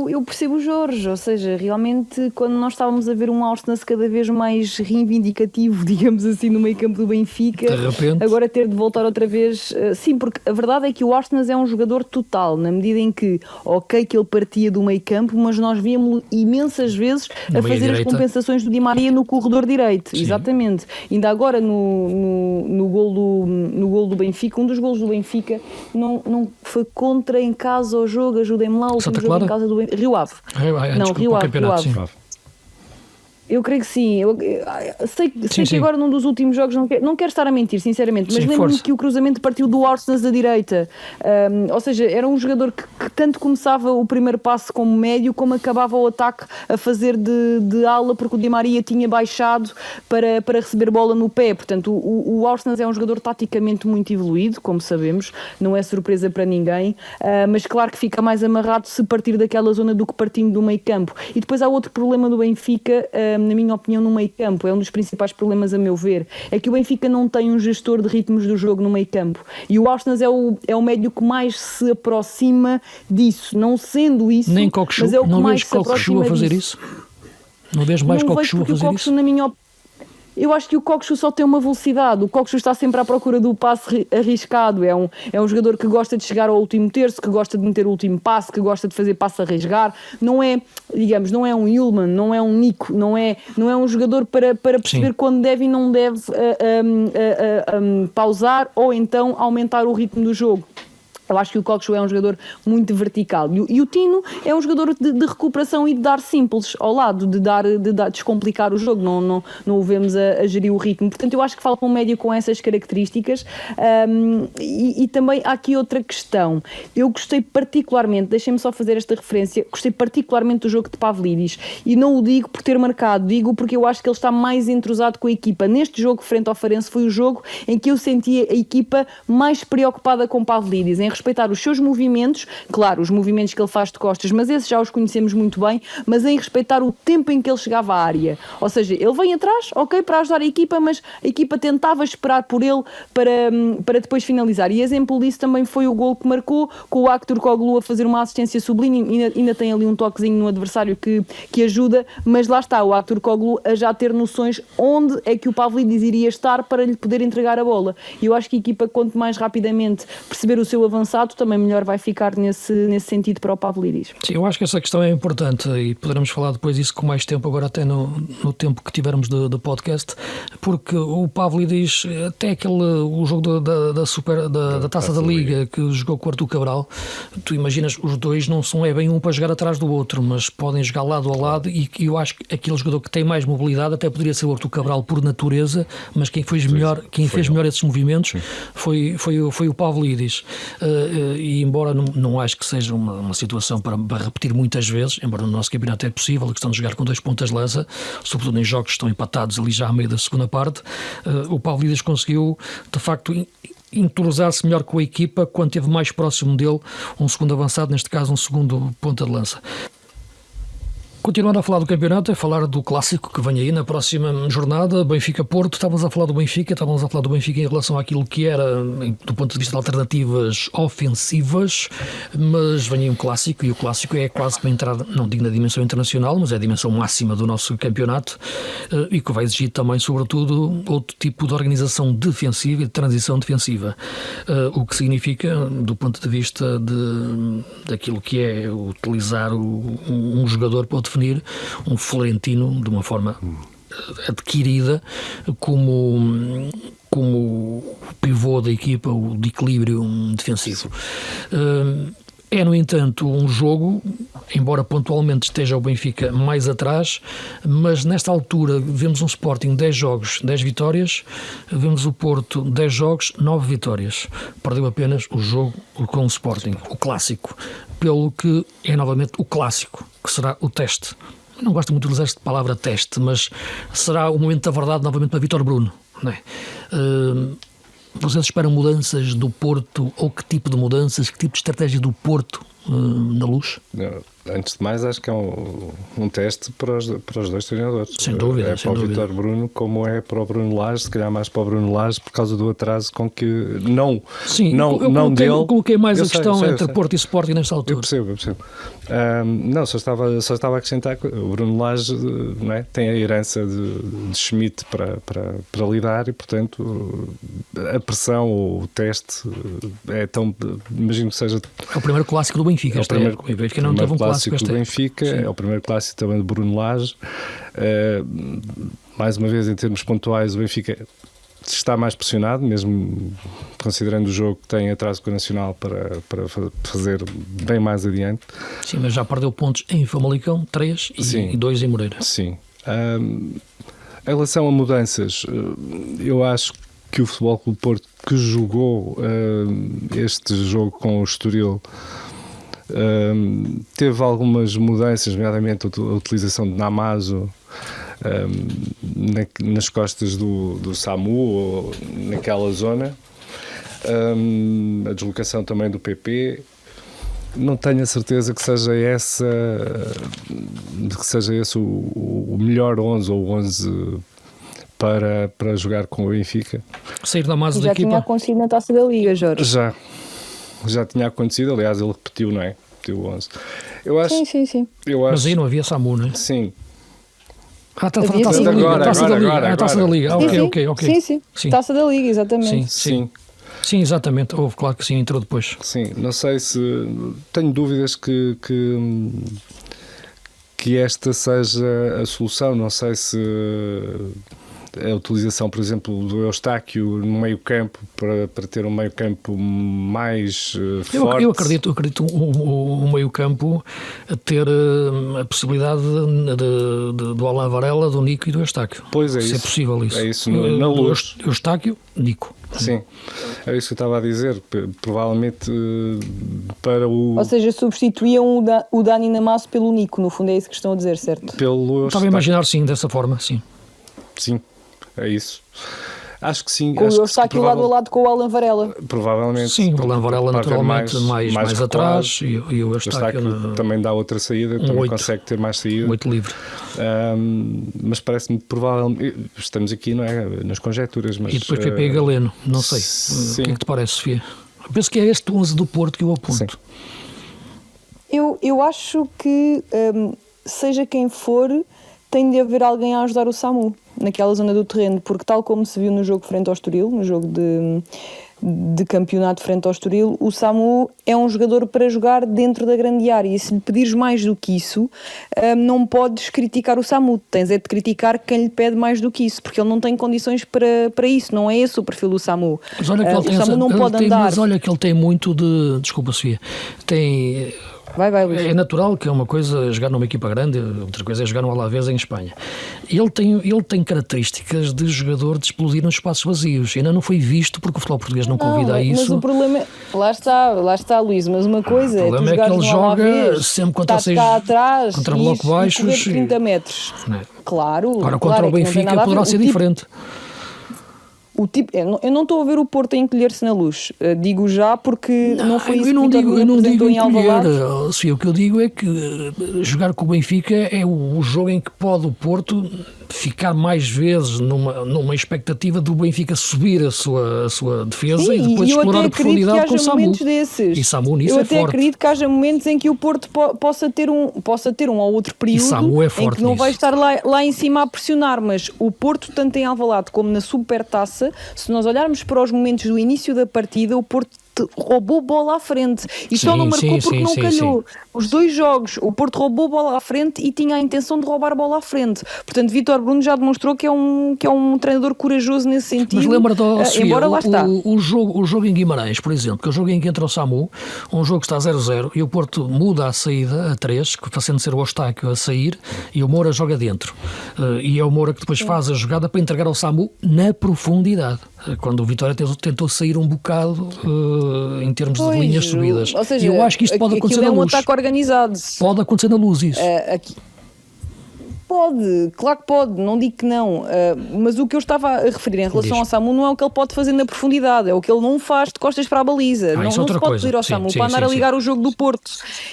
Eu percebo o Jorge, ou seja, realmente quando nós estávamos a ver um Austin cada vez mais reivindicativo, digamos assim, no meio campo do Benfica, de repente, agora ter de voltar outra vez, sim, porque a verdade é que o Austin é um jogador total, na medida em que, ok, que ele partia do meio campo, mas nós víamos imensas vezes a fazer as compensações do Di Maria no corredor direito. Sim. Exatamente. Ainda agora no gol do Benfica, um dos golos do Benfica não foi contra em casa ao jogo, ajudem-me lá, o último jogo em casa do Rio Ave. Rio Ave. Eu creio que sim. Eu sei que agora num dos últimos jogos não quero estar a mentir, sinceramente, mas lembro-me que o cruzamento partiu do Orsnes da direita. Ou seja, era um jogador que tanto começava o primeiro passo como médio, como acabava o ataque a fazer de ala, porque o Di Maria tinha baixado para receber bola no pé. Portanto, o Orsnes é um jogador taticamente muito evoluído, como sabemos, não é surpresa para ninguém, mas claro que fica mais amarrado se partir daquela zona do que partindo do meio campo. E depois há outro problema do Benfica, na minha opinião, no meio campo. É um dos principais problemas, a meu ver, é que o Benfica não tem um gestor de ritmos do jogo no meio campo, e o Austin é o médio que mais se aproxima disso, não sendo isso, nem Cockchu, mas é o que não mais vejo Cockchu a fazer disso. Isso? Não vejo mais Cockchu a fazer isso? eu acho que o Cockchu só tem uma velocidade. O Cockchu está sempre à procura do passe arriscado. É um jogador que gosta de chegar ao último terço, que gosta de meter o último passe, que gosta de fazer passe a rasgar. Não é, digamos, não é um Yulman, não é um Nico, não é um jogador para perceber Sim. quando deve e não deve pausar ou então aumentar o ritmo do jogo. Eu acho que o Cockchu é um jogador muito vertical e o Tino é um jogador de recuperação e de dar simples ao lado, de descomplicar o jogo, não o vemos a gerir o ritmo. Portanto, eu acho que falta um médio com essas características. E também há aqui outra questão. Eu gostei particularmente, deixem-me só fazer esta referência, gostei particularmente do jogo de Pavlidis e não o digo por ter marcado, digo porque eu acho que ele está mais entrosado com a equipa. Neste jogo frente ao Farense foi o jogo em que eu senti a equipa mais preocupada com Pavlidis, em respeitar os seus movimentos, claro, os movimentos que ele faz de costas, mas esses já os conhecemos muito bem, mas em respeitar o tempo em que ele chegava à área. Ou seja, ele vem atrás, ok, para ajudar a equipa, mas a equipa tentava esperar por ele para depois finalizar. E exemplo disso também foi o gol que marcou, com o Aktürkoğlu a fazer uma assistência sublime, ainda tem ali um toquezinho no adversário que ajuda, mas lá está, o Aktürkoğlu a já ter noções onde é que o Pavlidis iria estar para lhe poder entregar a bola. E eu acho que a equipa, quanto mais rapidamente perceber o seu avançado, também melhor vai ficar nesse sentido para o Pavlidis. Sim, eu acho que essa questão é importante e poderemos falar depois disso com mais tempo, agora até no tempo que tivermos de podcast, porque o Pavlidis, até o jogo da Taça da Liga que jogou com o Artur Cabral, tu imaginas, os dois não são bem um para jogar atrás do outro, mas podem jogar lado a lado e eu acho que aquele jogador que tem mais mobilidade até poderia ser o Artur Cabral por natureza, mas quem fez melhor esses movimentos foi o Pavlidis. E embora não acho que seja uma situação para repetir muitas vezes, embora no nosso campeonato é possível a questão de jogar com 2 pontas de lança, sobretudo em jogos que estão empatados ali já à meio da segunda parte, o Pavlidis conseguiu de facto entrosar-se melhor com a equipa quando teve mais próximo dele um segundo avançado, neste caso um segundo ponta de lança. Continuando a falar do campeonato, é falar do clássico que vem aí na próxima jornada, Benfica-Porto. Estávamos a falar do Benfica em relação àquilo que era, do ponto de vista de alternativas ofensivas, mas vem aí um clássico, e o clássico é quase que uma entrada, não digo na dimensão internacional, mas é a dimensão máxima do nosso campeonato, e que vai exigir também, sobretudo, outro tipo de organização defensiva e de transição defensiva, o que significa, do ponto de vista daquilo que é utilizar um jogador para definir um Florentino de uma forma adquirida como pivô da equipa, o de equilíbrio defensivo. É, no entanto, um jogo, embora pontualmente esteja o Benfica mais atrás, mas nesta altura vemos um Sporting 10 jogos, 10 vitórias, vemos o Porto 10 jogos, 9 vitórias. Perdeu apenas o jogo com o Sporting, o clássico, pelo que é novamente o clássico, que será o teste. Eu não gosto muito de usar esta palavra teste, mas será o momento da verdade novamente para Vítor Bruno, não é? Vocês esperam mudanças do Porto, ou que tipo de mudanças, que tipo de estratégia do Porto na Luz? Antes de mais, acho que é um teste para os dois treinadores. Sem dúvida. É para o Vítor Bruno, como é para o Bruno Lage, se calhar mais para o Bruno Lage, por causa do atraso com que eu coloquei mais a questão entre Porto e Sporting nesta altura. Eu percebo. Não, só estava a acrescentar que o Bruno Lage, não é, tem a herança de Schmidt para lidar e, portanto, a pressão, o teste é tão, imagino que seja... É o primeiro clássico do Benfica. O Benfica não teve um clássico do Benfica, é o primeiro clássico também do Bruno Lage. Mais uma vez, em termos pontuais, o Benfica está mais pressionado, mesmo considerando o jogo que tem atraso com o Nacional para fazer bem mais adiante. Sim, mas já perdeu pontos em Famalicão, 3 e 2 em Moreira. Sim. Em relação a mudanças, eu acho que o Futebol Clube Porto, que jogou este jogo com o Estoril, teve algumas mudanças, nomeadamente a utilização de Namazo nas costas do SAMU, ou naquela zona, a deslocação também do PP. Não tenho a certeza que seja esse o melhor 11 ou 11 para jogar com o Benfica. Sair da Namazo da equipa. Já tinha acontecido na Taça da Liga, Jorge. Já tinha acontecido, aliás, ele repetiu, não é? Repetiu o 11. Eu acho, sim. eu acho, mas aí não havia SAMU, não é? Sim. Está a Havia Taça sim. da Liga. Agora, Taça da Liga. agora. A Taça da Liga. Ok. Sim. Taça da Liga, exatamente. Sim, exatamente. Houve, claro que sim, entrou depois. Sim, não sei se... Tenho dúvidas que esta seja a solução. Não sei se a utilização, por exemplo, do Eustáquio no meio-campo para ter um meio-campo mais forte. Eu acredito o meio-campo a ter a possibilidade do Alain Varela, do Nico e do Eustáquio. Pois é, se isso. É possível isso. É isso, na Luz. Eustáquio, Nico. Sim, é isso que eu estava a dizer. Provavelmente para o... Ou seja, substituíam o Dani Namasso pelo Nico, no fundo é isso que estão a dizer, certo? Pelo Estava a imaginar, sim, dessa forma, sim. Sim, é isso. Acho que sim. Com o Eustáquio lado a lado com o Alain Varela. Provavelmente. Sim, o Alain Varela naturalmente mais atrás e o Eustáquio também dá outra saída, também 8, consegue ter mais saída. 8 livre. Mas parece-me provavelmente, estamos aqui, não é, nas conjecturas, mas... E depois PP e Galeno, não sei. Sim. O que é que te parece, Sofia? Penso que é este 11 do Porto que eu aponto. Sim. Eu acho que, seja quem for, tem de haver alguém a ajudar o Samu naquela zona do terreno, porque tal como se viu no jogo frente ao Estoril, no jogo de campeonato frente ao Estoril, o Samu é um jogador para jogar dentro da grande área, e se lhe pedires mais do que isso, não podes criticar o Samu, tens é de criticar quem lhe pede mais do que isso, porque ele não tem condições para isso, não é esse o perfil do Samu. Mas olha que o Samu não pode andar. Mas olha que ele tem muito de... Desculpa, Sofia. Tem... Vai, Luís. É natural que é uma coisa jogar numa equipa grande, outra coisa é jogar no Alavés em Espanha. Ele tem características de jogador de explodir nos espaços vazios. Ainda não foi visto porque o futebol português não convida a isso. Mas o problema é... Lá está, Luís, mas uma coisa o problema é que ele joga Alavés, sempre contra atrás, contra bloco baixos e 30 metros. Não é? Claro. Agora contra o Benfica poderá ser diferente. Eu não estou a ver o Porto a encolher-se na Luz, digo já, porque não foi isso que o eu não digo em Alvalade. O que eu digo é que jogar com o Benfica é o jogo em que pode o Porto ficar mais vezes numa expectativa do Benfica subir a sua defesa. Sim, e depois explorar a profundidade com o Samu. Desses. E Samu nisso eu é forte. até acredito que haja momentos em que o Porto possa ter um ou outro período é em que não vai estar lá em cima a pressionar, mas o Porto, tanto em Alvalade como na Supertaça, se nós olharmos para os momentos do início da partida, o Porto roubou bola à frente e só não marcou porque não calhou. Os dois jogos, o Porto roubou bola à frente e tinha a intenção de roubar bola à frente. Portanto, Vítor Bruno já demonstrou que é um treinador corajoso nesse sentido. Mas lembra-te, embora lá está. O jogo em Guimarães, por exemplo, que é o jogo em que entra o Samu, um jogo que está 0-0 e o Porto muda a saída a 3, que passando a ser o Eustáquio a sair, e o Moura joga dentro. E é o Moura que depois faz a jogada para entregar ao Samu na profundidade. Quando o Vitória tentou sair um bocado em termos de linhas subidas. Ou seja, eu acho que isto pode acontecer na Luz. É um ataque organizado. Pode acontecer na Luz isso. Pode, claro que pode, não digo que não, mas o que eu estava a referir em relação ao Samu não é o que ele pode fazer na profundidade, é o que ele não faz de costas para a baliza. Não se pode pedir ao Samu para andar a ligar o jogo do Porto.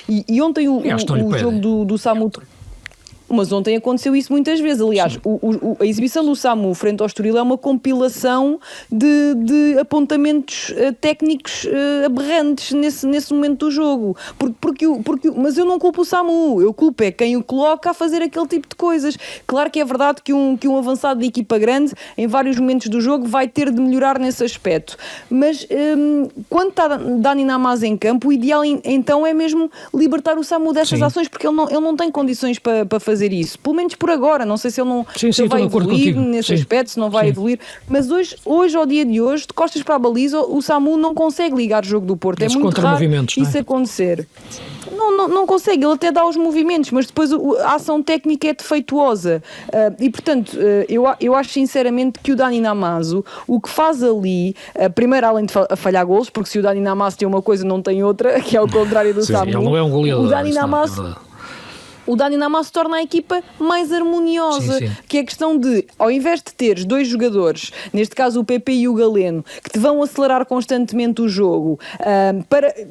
E ontem o jogo do Samu... Mas ontem aconteceu isso muitas vezes. Aliás, a exibição do Samu frente ao Estoril é uma compilação de apontamentos técnicos aberrantes nesse momento do jogo. Mas eu não culpo o Samu, eu culpo é quem o coloca a fazer aquele tipo de coisas. Claro que é verdade que um avançado de equipa grande, em vários momentos do jogo, vai ter de melhorar nesse aspecto. Mas quando está Dani Namazo em campo, o ideal então é mesmo libertar o Samu dessas ações, porque ele não tem condições para fazer isso, pelo menos por agora. Não sei se ele não vai evoluir nesse aspecto, se não vai evoluir, mas hoje, ao dia de hoje, de costas para a baliza, o Samu não consegue ligar o jogo do Porto. É muito raro isso acontecer. Não consegue, ele até dá os movimentos, mas depois a ação técnica é defeituosa. E portanto, eu acho sinceramente que o Dani Namazo, o que faz ali, primeiro além de falhar golos, porque se o Dani Namazo tem uma coisa não tem outra, que é o contrário do Samu. Ele não é um goleador. O Dani Namazo torna a equipa mais harmoniosa, que é a questão de, ao invés de teres dois jogadores, neste caso o PP e o Galeno, que te vão acelerar constantemente o jogo,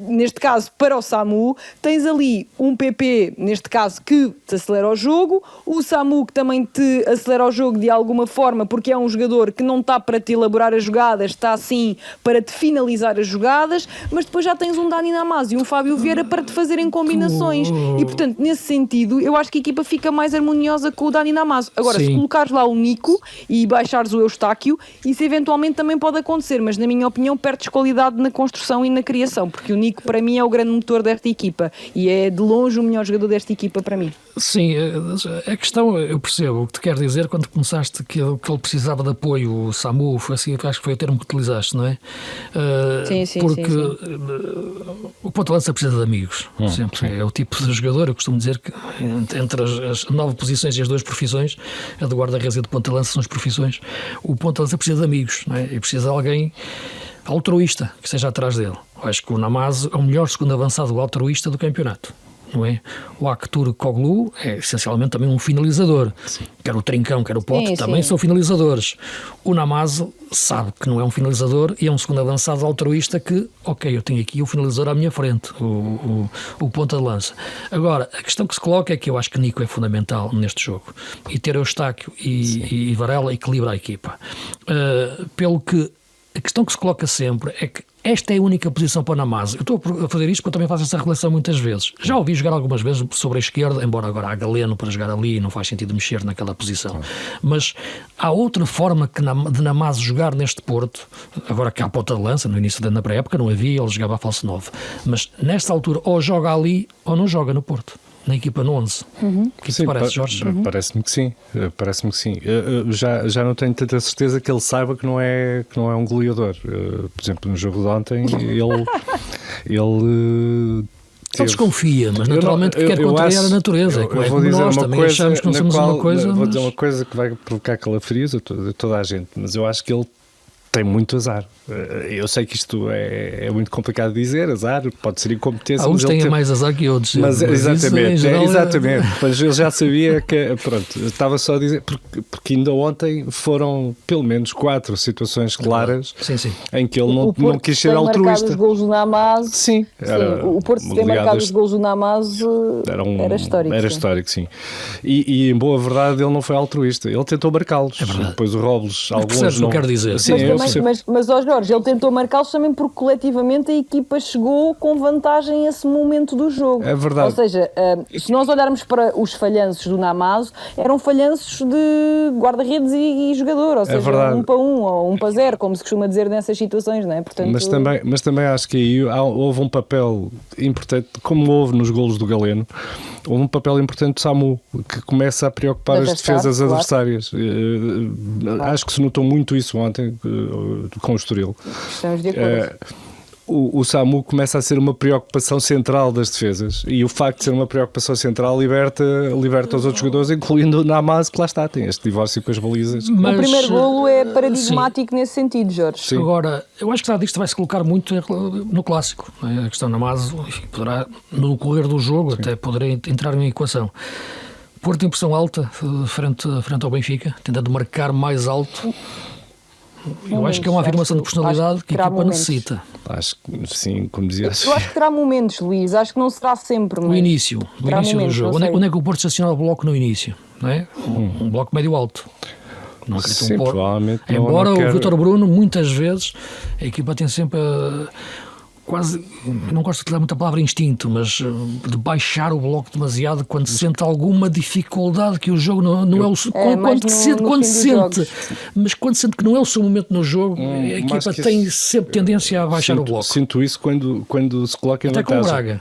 neste caso para o Samu, tens ali um PP, neste caso, que te acelera o jogo, o Samu que também te acelera o jogo de alguma forma, porque é um jogador que não está para te elaborar as jogadas, está sim para te finalizar as jogadas, mas depois já tens um Dani Namazo e um Fábio Vieira para te fazerem combinações, e portanto, nesse sentido, indivíduo, eu acho que a equipa fica mais harmoniosa com o Dani Namazo. Agora, Sim. se colocares lá o Nico e baixares o Eustáquio, isso eventualmente também pode acontecer, mas na minha opinião perdes qualidade na construção e na criação, porque o Nico para mim é o grande motor desta equipa e é de longe o melhor jogador desta equipa para mim. Sim, a questão, eu percebo o que te quer dizer quando começaste que ele precisava de apoio, o SAMU, foi assim, acho que foi o termo que utilizaste, não é? Sim, porque sim. o ponta de lança precisa de amigos, sempre. É o tipo de jogador, eu costumo dizer que entre as 9 posições e as 2 profissões, a de guarda-redes e a de ponta de lança são as profissões, o ponta de lança precisa de amigos, não é? E precisa de alguém altruísta que esteja atrás dele. Eu acho que o Namazo é o melhor segundo avançado altruísta do campeonato. Não é? O Aktürk Koglu é essencialmente também um finalizador. Sim. Quer o Trincão, quer o Pote, também são finalizadores. O Namazo sabe que não é um finalizador e é um segundo avançado altruísta que, ok, eu tenho aqui o finalizador à minha frente, o ponta de lança. Agora, a questão que se coloca é que eu acho que Nico é fundamental neste jogo. E ter Eustáquio e Varela equilibra a equipa. Pelo que a questão que se coloca sempre é que esta é a única posição para o Namazo. Eu estou a fazer isto porque eu também faço essa relação muitas vezes. Já ouvi jogar algumas vezes sobre a esquerda, embora agora há Galeno para jogar ali, não faz sentido mexer naquela posição. Mas há outra forma de Namazo jogar neste Porto, agora que há a ponta de lança, no início da pré-época não havia, ele jogava a falso 9. Mas nesta altura ou joga ali ou não joga no Porto. Na equipa no 11. O que te parece, Jorge? Parece-me que sim. Parece-me que sim. Já não tenho tanta certeza que ele saiba que não é um goleador. Por exemplo, no jogo de ontem, ele desconfia, mas naturalmente quer contrariar a natureza. Eu vou dizer nós uma também coisa, achamos que não somos uma coisa. Vou dizer uma coisa que vai provocar calafrios a toda a gente, mas eu acho que ele tem muito azar. Eu sei que isto é muito complicado de dizer, azar, pode ser incompetência. Uns têm mais azar que outros. Mas exatamente, exatamente. Mas ele já sabia que, pronto, estava só a dizer, porque ainda ontem foram pelo menos 4 situações claras em que ele não quis ser altruísta. Os golos do Namazo. Sim. O Porto ter marcado os golos do Namazo era histórico. Era histórico, sim. E em boa verdade ele não foi altruísta, ele tentou marcá-los. Depois o Robles, alguns não... o que quero dizer. Sim, mas Jorge, ele tentou marcá-los também porque coletivamente a equipa chegou com vantagem a esse momento do jogo. É verdade. Ou seja, se nós olharmos para os falhanços do Namazo, eram falhanços de guarda-redes e jogador, ou seja, 1-1 ou 1-0, como se costuma dizer nessas situações, não é? Portanto... Mas também acho que aí houve um papel importante, como houve nos golos do Galeno, houve um papel importante do SAMU, que começa a preocupar as defesas adversárias. Acho que se notou muito isso ontem com o Estoril. Estamos de acordo. O SAMU começa a ser uma preocupação central das defesas, e o facto de ser uma preocupação central liberta os outros jogadores, incluindo o Namazo, que lá está, tem este divórcio com as balizas. Mas, o primeiro golo é paradigmático nesse sentido, Jorge. Sim. Agora, eu acho que isto vai se colocar muito no clássico. A questão do Namazo, enfim, poderá, no correr do jogo, até poderá entrar em equação. Porto em pressão alta, frente ao Benfica, tentando marcar mais alto. Eu acho que é uma afirmação de personalidade que a equipa necessita. Acho que sim, como dizias. Eu acho que terá momentos, Luís, acho que não será sempre. O início do jogo. Onde é que o Porto estaciona o bloco no início? Não é? Um bloco médio-alto. Não acredito sim, provavelmente. Embora o Vítor Bruno, muitas vezes, a equipa tem sempre quase, não gosto de utilizar muita palavra instinto, mas de baixar o bloco demasiado quando se sente alguma dificuldade que o jogo não é o mas quando sente que não é o seu momento no jogo, a equipa tem sempre tendência a baixar o bloco. Sinto isso quando se coloca em vantagem. Até com o Braga.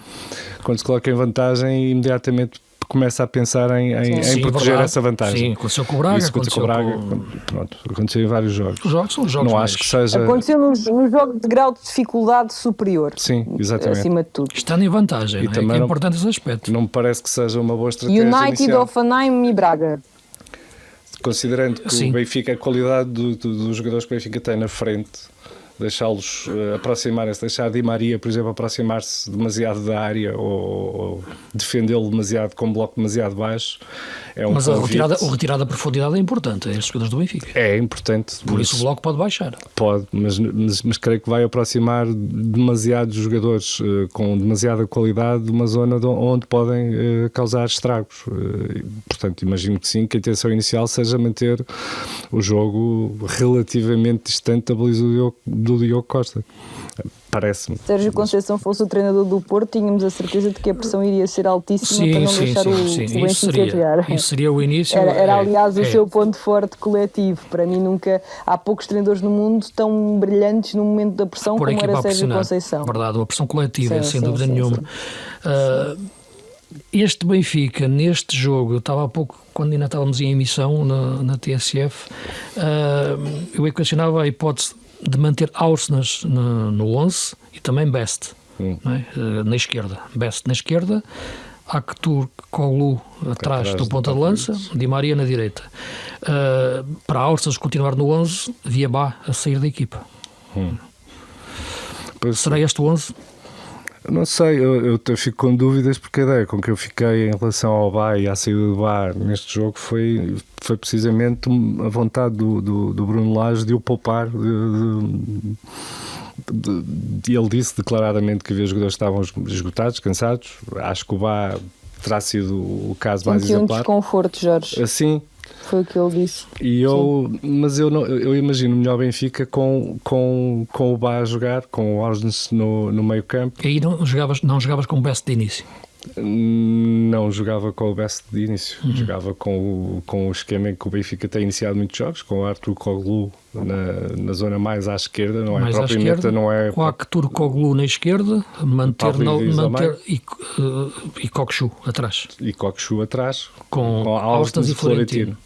Quando se coloca em vantagem, imediatamente começa a pensar em proteger essa vantagem. Sim, aconteceu com o Braga. Aconteceu em vários jogos. Os jogos são os jogos. Não acho que seja... Aconteceu nos jogos de grau de dificuldade superior. Sim, exatamente. Acima de tudo. Estando em vantagem, é importante esse aspecto. Não me parece que seja uma boa estratégia United, inicial. Hoffenheim e Braga. Considerando que o Benfica, a qualidade dos jogadores que o Benfica tem na frente, deixá-los aproximarem-se, deixar Di Maria, por exemplo, aproximar-se demasiado da área ou defendê-lo demasiado com um bloco demasiado baixo, é um convite. Mas a retirada da profundidade é importante a estes jogadores do Benfica. É importante. Por isso o bloco pode baixar. Pode, mas creio que vai aproximar demasiados jogadores com demasiada qualidade de uma zona onde podem causar estragos. Portanto, imagino que sim, que a intenção inicial seja manter o jogo relativamente distante da baliza do do Diogo Costa. Parece-me. Se Sérgio Conceição fosse o treinador do Porto, tínhamos a certeza de que a pressão iria ser altíssima para não deixar o Benfica jogar. Isso seria o início. Era aliás, o seu ponto forte coletivo. Para mim, nunca há poucos treinadores no mundo tão brilhantes no momento da pressão como era Sérgio Conceição. Verdade, uma pressão coletiva, sem dúvida nenhuma. Este Benfica, neste jogo, eu estava há pouco, quando ainda estávamos em emissão na TSF, eu equacionava a hipótese de manter Ausnes no 11 e também Best, não é? Na esquerda. Best na esquerda, Aktürkoğlu atrás do ponta de lança, Di Maria na direita. Para Ausnes continuar no 11, Diabá a sair da equipa. Será este o 11? Não sei, eu fico com dúvidas, porque a ideia com que eu fiquei em relação ao Bá e à saída do Bá neste jogo foi precisamente a vontade do Bruno Lage de o poupar. Ele disse declaradamente que os jogadores estavam esgotados, cansados. Acho que o Bá terá sido o caso mais exemplar. Um desconforto, Jorge. Assim. Foi o que ele disse. Mas eu imagino melhor Benfica com o Bá a jogar, com o Ausnes no meio campo. E aí não jogavas com o Best de início? Não jogava com o Best de início. Jogava com o esquema em que o Benfica tem iniciado muitos jogos, com o Aktürkoğlu na zona mais à esquerda, não é mais propriamente à esquerda, não é. Com o Aktürkoğlu na esquerda, manter e Kokshu atrás. E Kokshu atrás, com Ausnes e Florentino.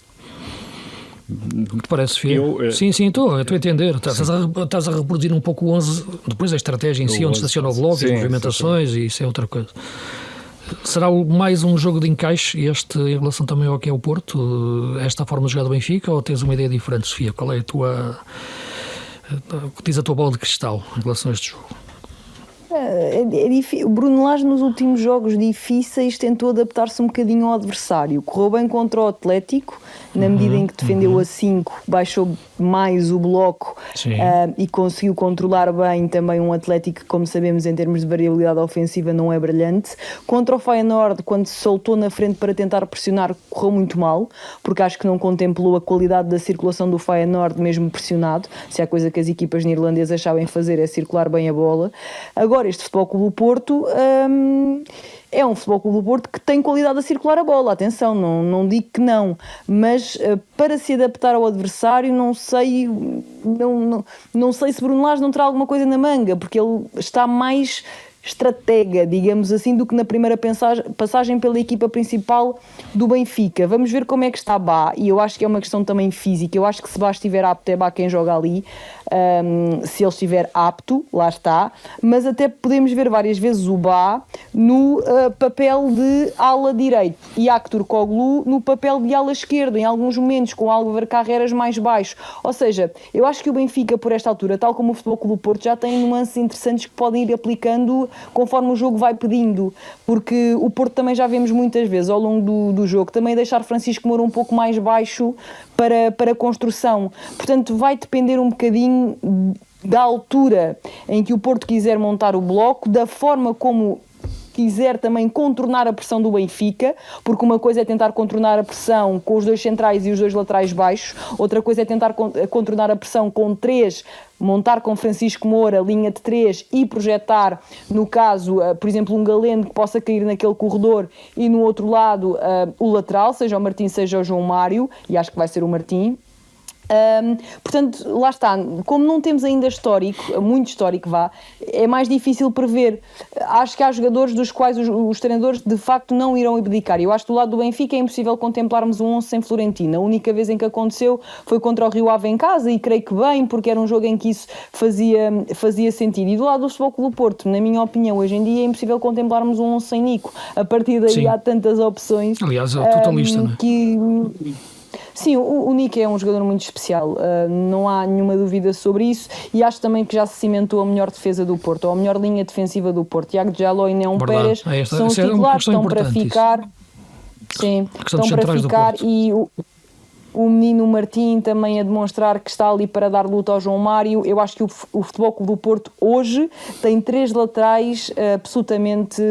O que te parece, Fio? Sim, estou a entender. Estás a reproduzir um pouco o 11, depois a estratégia em si, onde estaciona o bloco, as movimentações, e isso é outra coisa. Será mais um jogo de encaixe este em relação também ao que é o Porto? Esta forma de jogar do Benfica, ou tens uma ideia diferente, Sofia? Qual é o que diz a tua bola de cristal em relação a este jogo? O Bruno Lage nos últimos jogos difíceis tentou adaptar-se um bocadinho ao adversário. Correu bem contra o Atlético, na medida em que defendeu a 5, baixou mais o bloco e conseguiu controlar bem também um Atlético que, como sabemos, em termos de variabilidade ofensiva não é brilhante. Contra o Feyenoord, quando se soltou na frente para tentar pressionar, correu muito mal, porque acho que não contemplou a qualidade da circulação do Feyenoord mesmo pressionado. Se há coisa que as equipas neerlandesas sabem fazer é circular bem a bola. Agora, este Futebol Clube do Porto é um Futebol Clube do Porto que tem qualidade a circular a bola, atenção, não digo que não, mas para se adaptar ao adversário não sei se Bruno Lage não terá alguma coisa na manga, porque ele está mais estratega, digamos assim, do que na primeira passagem pela equipa principal do Benfica. Vamos ver como é que está Bá, e eu acho que é uma questão também física. Eu acho que se Bá estiver apto, é Bá quem joga ali. Se ele estiver apto, lá está, mas até podemos ver várias vezes o Bá no papel de ala direito e Aktürkoğlu no papel de ala esquerdo, em alguns momentos com Álvaro Carreras mais baixo. Ou seja, eu acho que o Benfica, por esta altura, tal como o Futebol Clube do Porto, já tem nuances interessantes que podem ir aplicando conforme o jogo vai pedindo, porque o Porto também já vemos muitas vezes ao longo do jogo também deixar Francisco Moura um pouco mais baixo para a construção. Portanto, vai depender um bocadinho da altura em que o Porto quiser montar o bloco, da forma como quiser também contornar a pressão do Benfica, porque uma coisa é tentar contornar a pressão com os dois centrais e os dois laterais baixos, outra coisa é tentar contornar a pressão com 3, montar com Francisco Moura linha de 3 e projetar, no caso, por exemplo, um Galeno que possa cair naquele corredor, e no outro lado o lateral, seja o Martim, seja o João Mário, e acho que vai ser o Martim. Portanto, lá está, como não temos ainda muito histórico, é mais difícil prever. Acho que há jogadores dos quais os treinadores de facto não irão abdicar. Eu acho que do lado do Benfica é impossível contemplarmos um 11 sem Florentino. A única vez em que aconteceu foi contra o Rio Ave em casa, e creio que bem, porque era um jogo em que isso fazia sentido. E do lado do Futebol Clube do Porto, na minha opinião, hoje em dia é impossível contemplarmos um 11 sem Nico. A partir daí há tantas opções. Aliás, é o totalista, não é? Sim, o Nico é um jogador muito especial, não há nenhuma dúvida sobre isso, e acho também que já se cimentou a melhor defesa do Porto, ou a melhor linha defensiva do Porto. Tiago Djaló e Neon Pérez são os titulares, estão para ficar. Sim, estão para ficar, e o menino Martim também a demonstrar que está ali para dar luta ao João Mário. Eu acho que o Futebol Clube do Porto hoje tem 3 laterais absolutamente...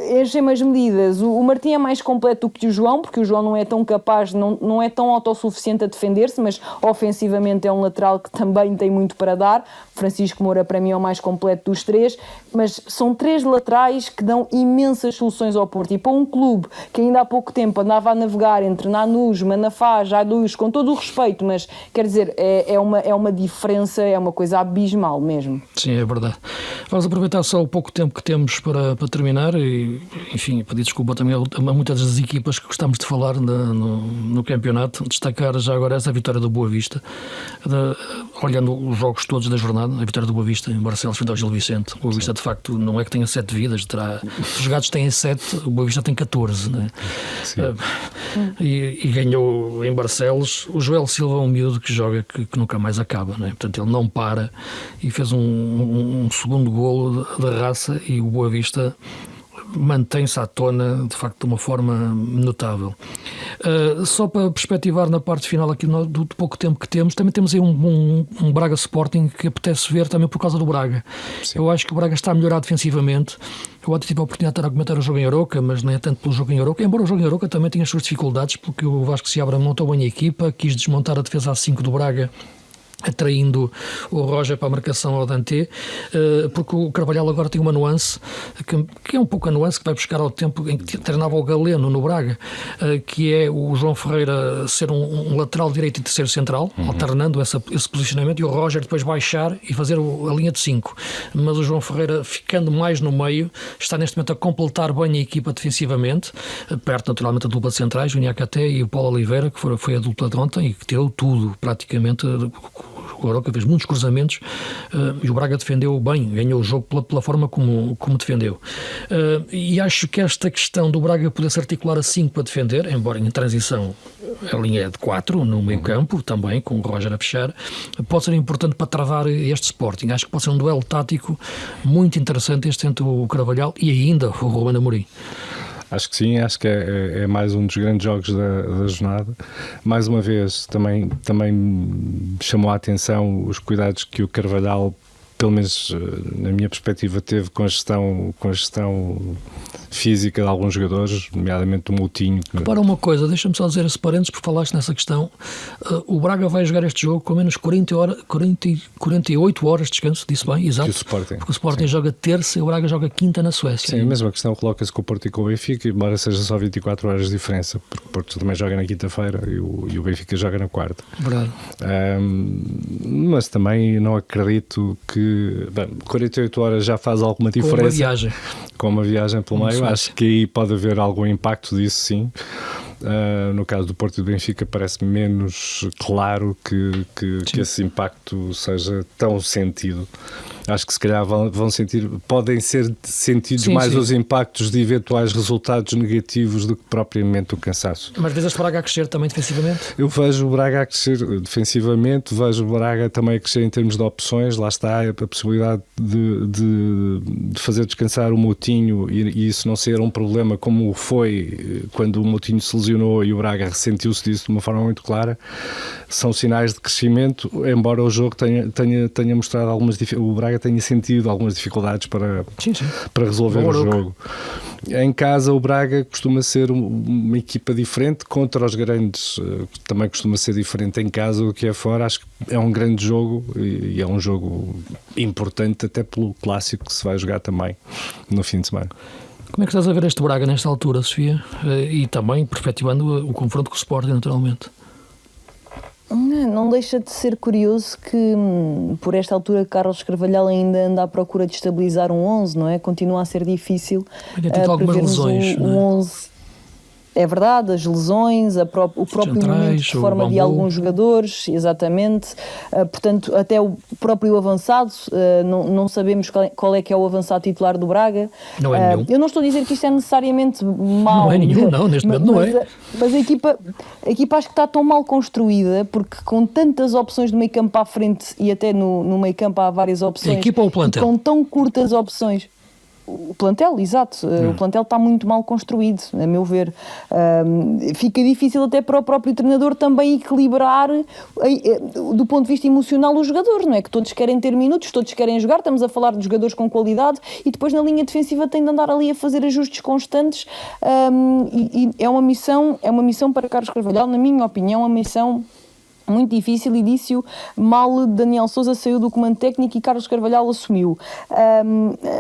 enchem as medidas. O Martim é mais completo do que o João, porque o João não é tão capaz, não é tão autossuficiente a defender-se, mas ofensivamente é um lateral que também tem muito para dar. Francisco Moura para mim é o mais completo dos três, mas são três laterais que dão imensas soluções ao Porto, e para um clube que ainda há pouco tempo andava a navegar entre Nanus, Manafá, Jaduz, com todo o respeito, mas quer dizer, é uma diferença, é uma coisa abismal mesmo. Sim, é verdade. Vamos aproveitar só o pouco tempo que temos para terminar e, enfim, pedir desculpa também a muitas das equipas que gostamos de falar no campeonato, destacar já agora essa vitória do Boa Vista, olhando os jogos todos da jornada, a vitória do Boa Vista em Barcelos frente ao Gil Vicente. O Boa Vista de facto não é que tenha 7 vidas, os jogados têm 7, o Boa Vista tem 14, né? E ganhou em Barcelos. O Joel Silva é um miúdo que joga que nunca mais acaba, né? Portanto ele não para e fez um segundo golo da raça, e o Boa Vista mantém-se à tona de facto de uma forma notável. Só para perspectivar na parte final aqui do pouco tempo que temos, também temos aí um Braga Sporting que apetece ver também por causa do Braga. Sim. Eu acho que o Braga está a melhorar defensivamente. Eu ontem tive a oportunidade de estar a comentar o jogo em Aroca, mas não é tanto pelo jogo em Aroca, embora o jogo em Aroca também tenha as suas dificuldades, porque o Vasco Seabra montou bem a equipa, quis desmontar a defesa a 5 do Braga, atraindo o Roger para a marcação ao Dante, porque o Carvalhal agora tem uma nuance que é um pouco a nuance que vai buscar ao tempo em que treinava o Galeno no Braga, que é o João Ferreira ser um lateral direito e terceiro central, alternando esse posicionamento, e o Roger depois baixar e fazer a linha de 5, mas o João Ferreira ficando mais no meio, está neste momento a completar bem a equipa defensivamente, perto naturalmente a dupla de centrais, o Niakate e o Paulo Oliveira, que foi a dupla de ontem e que deu tudo praticamente. O Aroca fez muitos cruzamentos, e o Braga defendeu bem, ganhou o jogo pela forma como defendeu. E acho que esta questão do Braga poder se articular a 5 para defender, embora em transição a linha é de 4 no meio campo, também com o Roger a fechar, pode ser importante para travar este Sporting. Acho que pode ser um duelo tático muito interessante este entre o Carvalhal e ainda o Ruben Amorim. Acho que sim, acho que é mais um dos grandes jogos da jornada. Mais uma vez, também chamou a atenção os cuidados que o Carvalhal, pelo menos na minha perspectiva, teve com a gestão física de alguns jogadores, nomeadamente do Moutinho. Repara uma coisa, deixa-me só dizer esse parênteses, porque falaste nessa questão. O Braga vai jogar este jogo com menos 48 horas de descanso, disse bem, exato. Porque o Sporting joga terça e o Braga joga quinta na Suécia. Sim, a mesma questão coloca-se com o Porto e com o Benfica, embora seja só 24 horas de diferença, porque o Porto também joga na quinta-feira e o Benfica joga na quarta. Verdade. Mas também não acredito que 48 horas já faz alguma diferença. Com uma viagem pelo meio, acho que aí pode haver algum impacto disso, sim. No caso do Porto e do Benfica parece menos claro que esse impacto seja tão sentido. Acho que se calhar podem ser sentidos mais os impactos de eventuais resultados negativos do que propriamente o cansaço. Mas vês o Braga a crescer também defensivamente? Eu vejo o Braga a crescer defensivamente, vejo o Braga também a crescer em termos de opções. Lá está a possibilidade de fazer descansar o Moutinho e isso não ser um problema como foi quando o Moutinho se lesionou e o Braga ressentiu-se disso de uma forma muito clara. São sinais de crescimento, embora o jogo tenha mostrado o Braga tenha sentido algumas dificuldades para resolver o jogo. Em casa o Braga costuma ser uma equipa diferente, contra os grandes também costuma ser diferente em casa do que é fora. Acho que é um grande jogo e é um jogo importante até pelo clássico que se vai jogar também no fim de semana. Como é que estás a ver este Braga nesta altura, Sofia? E também perspectivando o confronto com o Sporting, naturalmente. Não deixa de ser curioso que, por esta altura, Carlos Carvalhal ainda anda à procura de estabilizar um 11, não é? Continua a ser difícil prevermos um 11. É verdade, as lesões, o próprio momento de forma de alguns jogadores, exatamente. Portanto, até o próprio avançado, não sabemos qual é que é o avançado titular do Braga. Não é nenhum. Eu não estou a dizer que isto é necessariamente mau. Não é nenhum, não, neste momento não é. Mas a equipa acho que está tão mal construída, porque com tantas opções do meio campo à frente e até no meio campo há várias opções. A equipa ou o plantel? Com tão curtas opções. O plantel, exato. O plantel está muito mal construído, a meu ver. Fica difícil até para o próprio treinador também equilibrar, do ponto de vista emocional, os jogadores, não é? Que todos querem ter minutos, todos querem jogar, estamos a falar de jogadores com qualidade e depois na linha defensiva tem de andar ali a fazer ajustes constantes, e é uma missão para Carlos Carvalhal, na minha opinião, uma missão muito difícil, e disse-o mal. Daniel Sousa saiu do comando técnico e Carlos Carvalhal assumiu.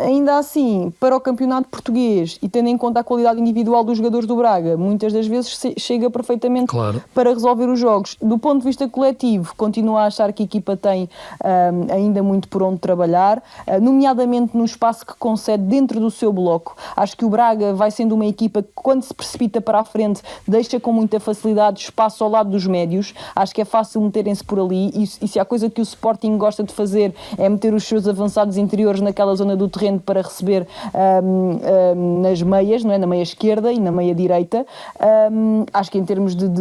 Ainda assim, para o campeonato português e tendo em conta a qualidade individual dos jogadores do Braga, muitas das vezes chega perfeitamente para resolver os jogos. Do ponto de vista coletivo, continuo a achar que a equipa tem ainda muito por onde trabalhar, nomeadamente no espaço que concede dentro do seu bloco. Acho que o Braga vai sendo uma equipa que, quando se precipita para a frente, deixa com muita facilidade espaço ao lado dos médios. Acho que é fácil meterem-se por ali, e se há coisa que o Sporting gosta de fazer é meter os seus avançados interiores naquela zona do terreno para receber nas meias, não é? Na meia esquerda e na meia direita. Acho que em termos de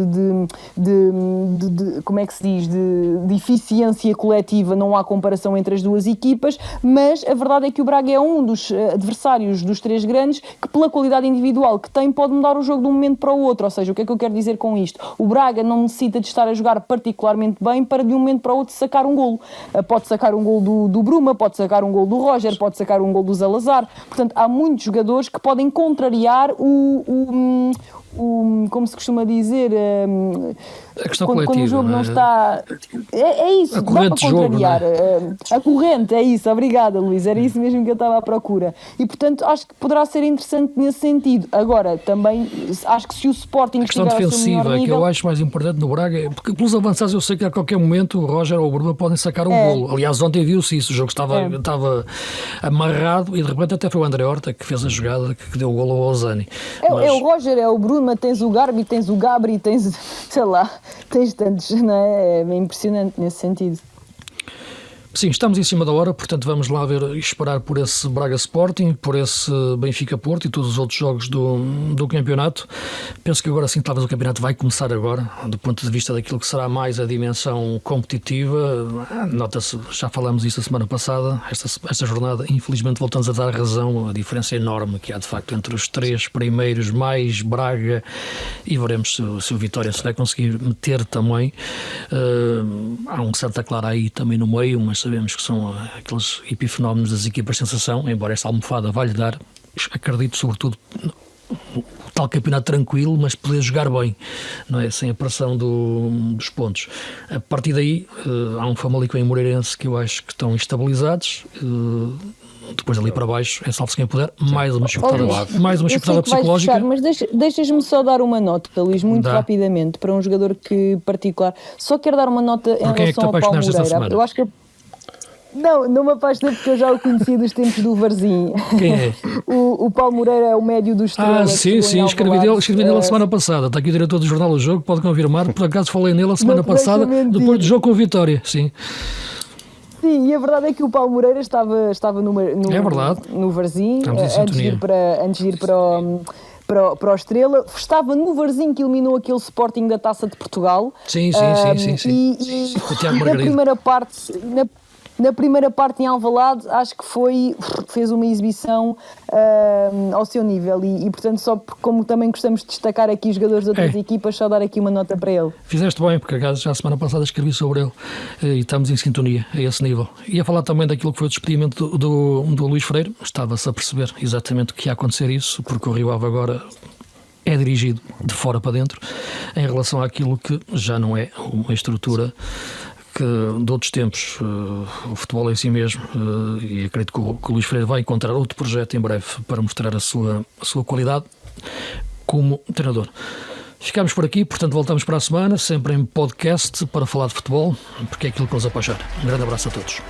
como é que se diz, de eficiência coletiva não há comparação entre as duas equipas, mas a verdade é que o Braga é um dos adversários dos três grandes que, pela qualidade individual que tem, pode mudar o jogo de um momento para o outro. Ou seja, o que é que eu quero dizer com isto? O Braga não necessita de estar a jogar particularmente bem para de um momento para o outro sacar um golo. Pode sacar um golo do Bruma, pode sacar um golo do Roger, pode sacar um golo do Salazar. Portanto, há muitos jogadores que podem contrariar como se costuma dizer, a questão quando coletiva, o jogo não está... É isso, a corrente dá para contrariar. Jogo, a corrente, é isso, obrigada, Luís, era isso mesmo que eu estava à procura. E, portanto, acho que poderá ser interessante nesse sentido. Agora, também, acho que se o Sporting a questão estiver defensiva, ao seu melhor nível... que eu acho mais importante no Braga, porque pelos avançados eu sei que a qualquer momento o Roger ou o Bruma podem sacar um golo. Aliás, ontem viu-se isso, o jogo estava amarrado e de repente até foi o André Horta que fez a jogada que deu o golo ao Ozani. É o Roger, é o Bruma, tens o Garbi, tens o Gabri, tens, sei lá, tens tantos, não é? É impressionante nesse sentido. Sim, estamos em cima da hora, portanto vamos lá ver e esperar por esse Braga Sporting, por esse Benfica Porto e todos os outros jogos do campeonato. Penso que agora sim, talvez o campeonato vai começar agora, do ponto de vista daquilo que será mais a dimensão competitiva. Nota-se, já falamos isso a semana passada, esta jornada, infelizmente voltamos a dar razão, a diferença enorme que há de facto entre os três primeiros, mais Braga, e veremos se o Vitória se vai conseguir meter também. Há um Santa Clara aí também no meio, mas sabemos que são aqueles epifenómenos das equipas sensação, embora esta almofada vai-lhe dar, acredito, sobretudo o tal campeonato tranquilo, mas poder jogar bem, não é? Sem a pressão dos pontos. A partir daí, há um Famalicão e Moreirense que eu acho que estão estabilizados. Depois ali para baixo, é salve-se quem puder, mais uma chicotada psicológica. Fechar, mas deixas-me só dar uma nota, Luís, muito rapidamente, para um jogador que particular. Só quero dar uma nota em relação ao Paulo Moreira. Eu acho que não me apaixonei porque eu já o conhecia dos tempos do Varzim. Quem é? O Paulo Moreira é o médio do Estrela. Sim, escrevi dele a semana passada. Está aqui o diretor do jornal O Jogo, pode confirmar. Por acaso falei nele a semana passada, depois do jogo com o Vitória. Sim, e a verdade é que o Paulo Moreira estava no Varzim, antes de ir para o Estrela. Estava no Varzim que eliminou aquele Sporting da Taça de Portugal. Sim. E o Tiago Margarida. Na primeira parte em Alvalade, acho que fez uma exibição ao seu nível e portanto, só como também gostamos de destacar aqui os jogadores de outras equipas, só dar aqui uma nota para ele. Fizeste bem, porque já a semana passada escrevi sobre ele e estamos em sintonia a esse nível. Ia falar também daquilo que foi o despedimento do Luís Freire. Estava-se a perceber exatamente o que ia acontecer isso, porque o Rio Ave agora é dirigido de fora para dentro, em relação àquilo que já não é uma estrutura que de outros tempos. O futebol é assim mesmo, e acredito que o Luís Freire vai encontrar outro projeto em breve para mostrar a sua qualidade como treinador. Ficamos por aqui, portanto voltamos para a semana, sempre em podcast, para falar de futebol, porque é aquilo que nos apaixona. Um grande abraço a todos.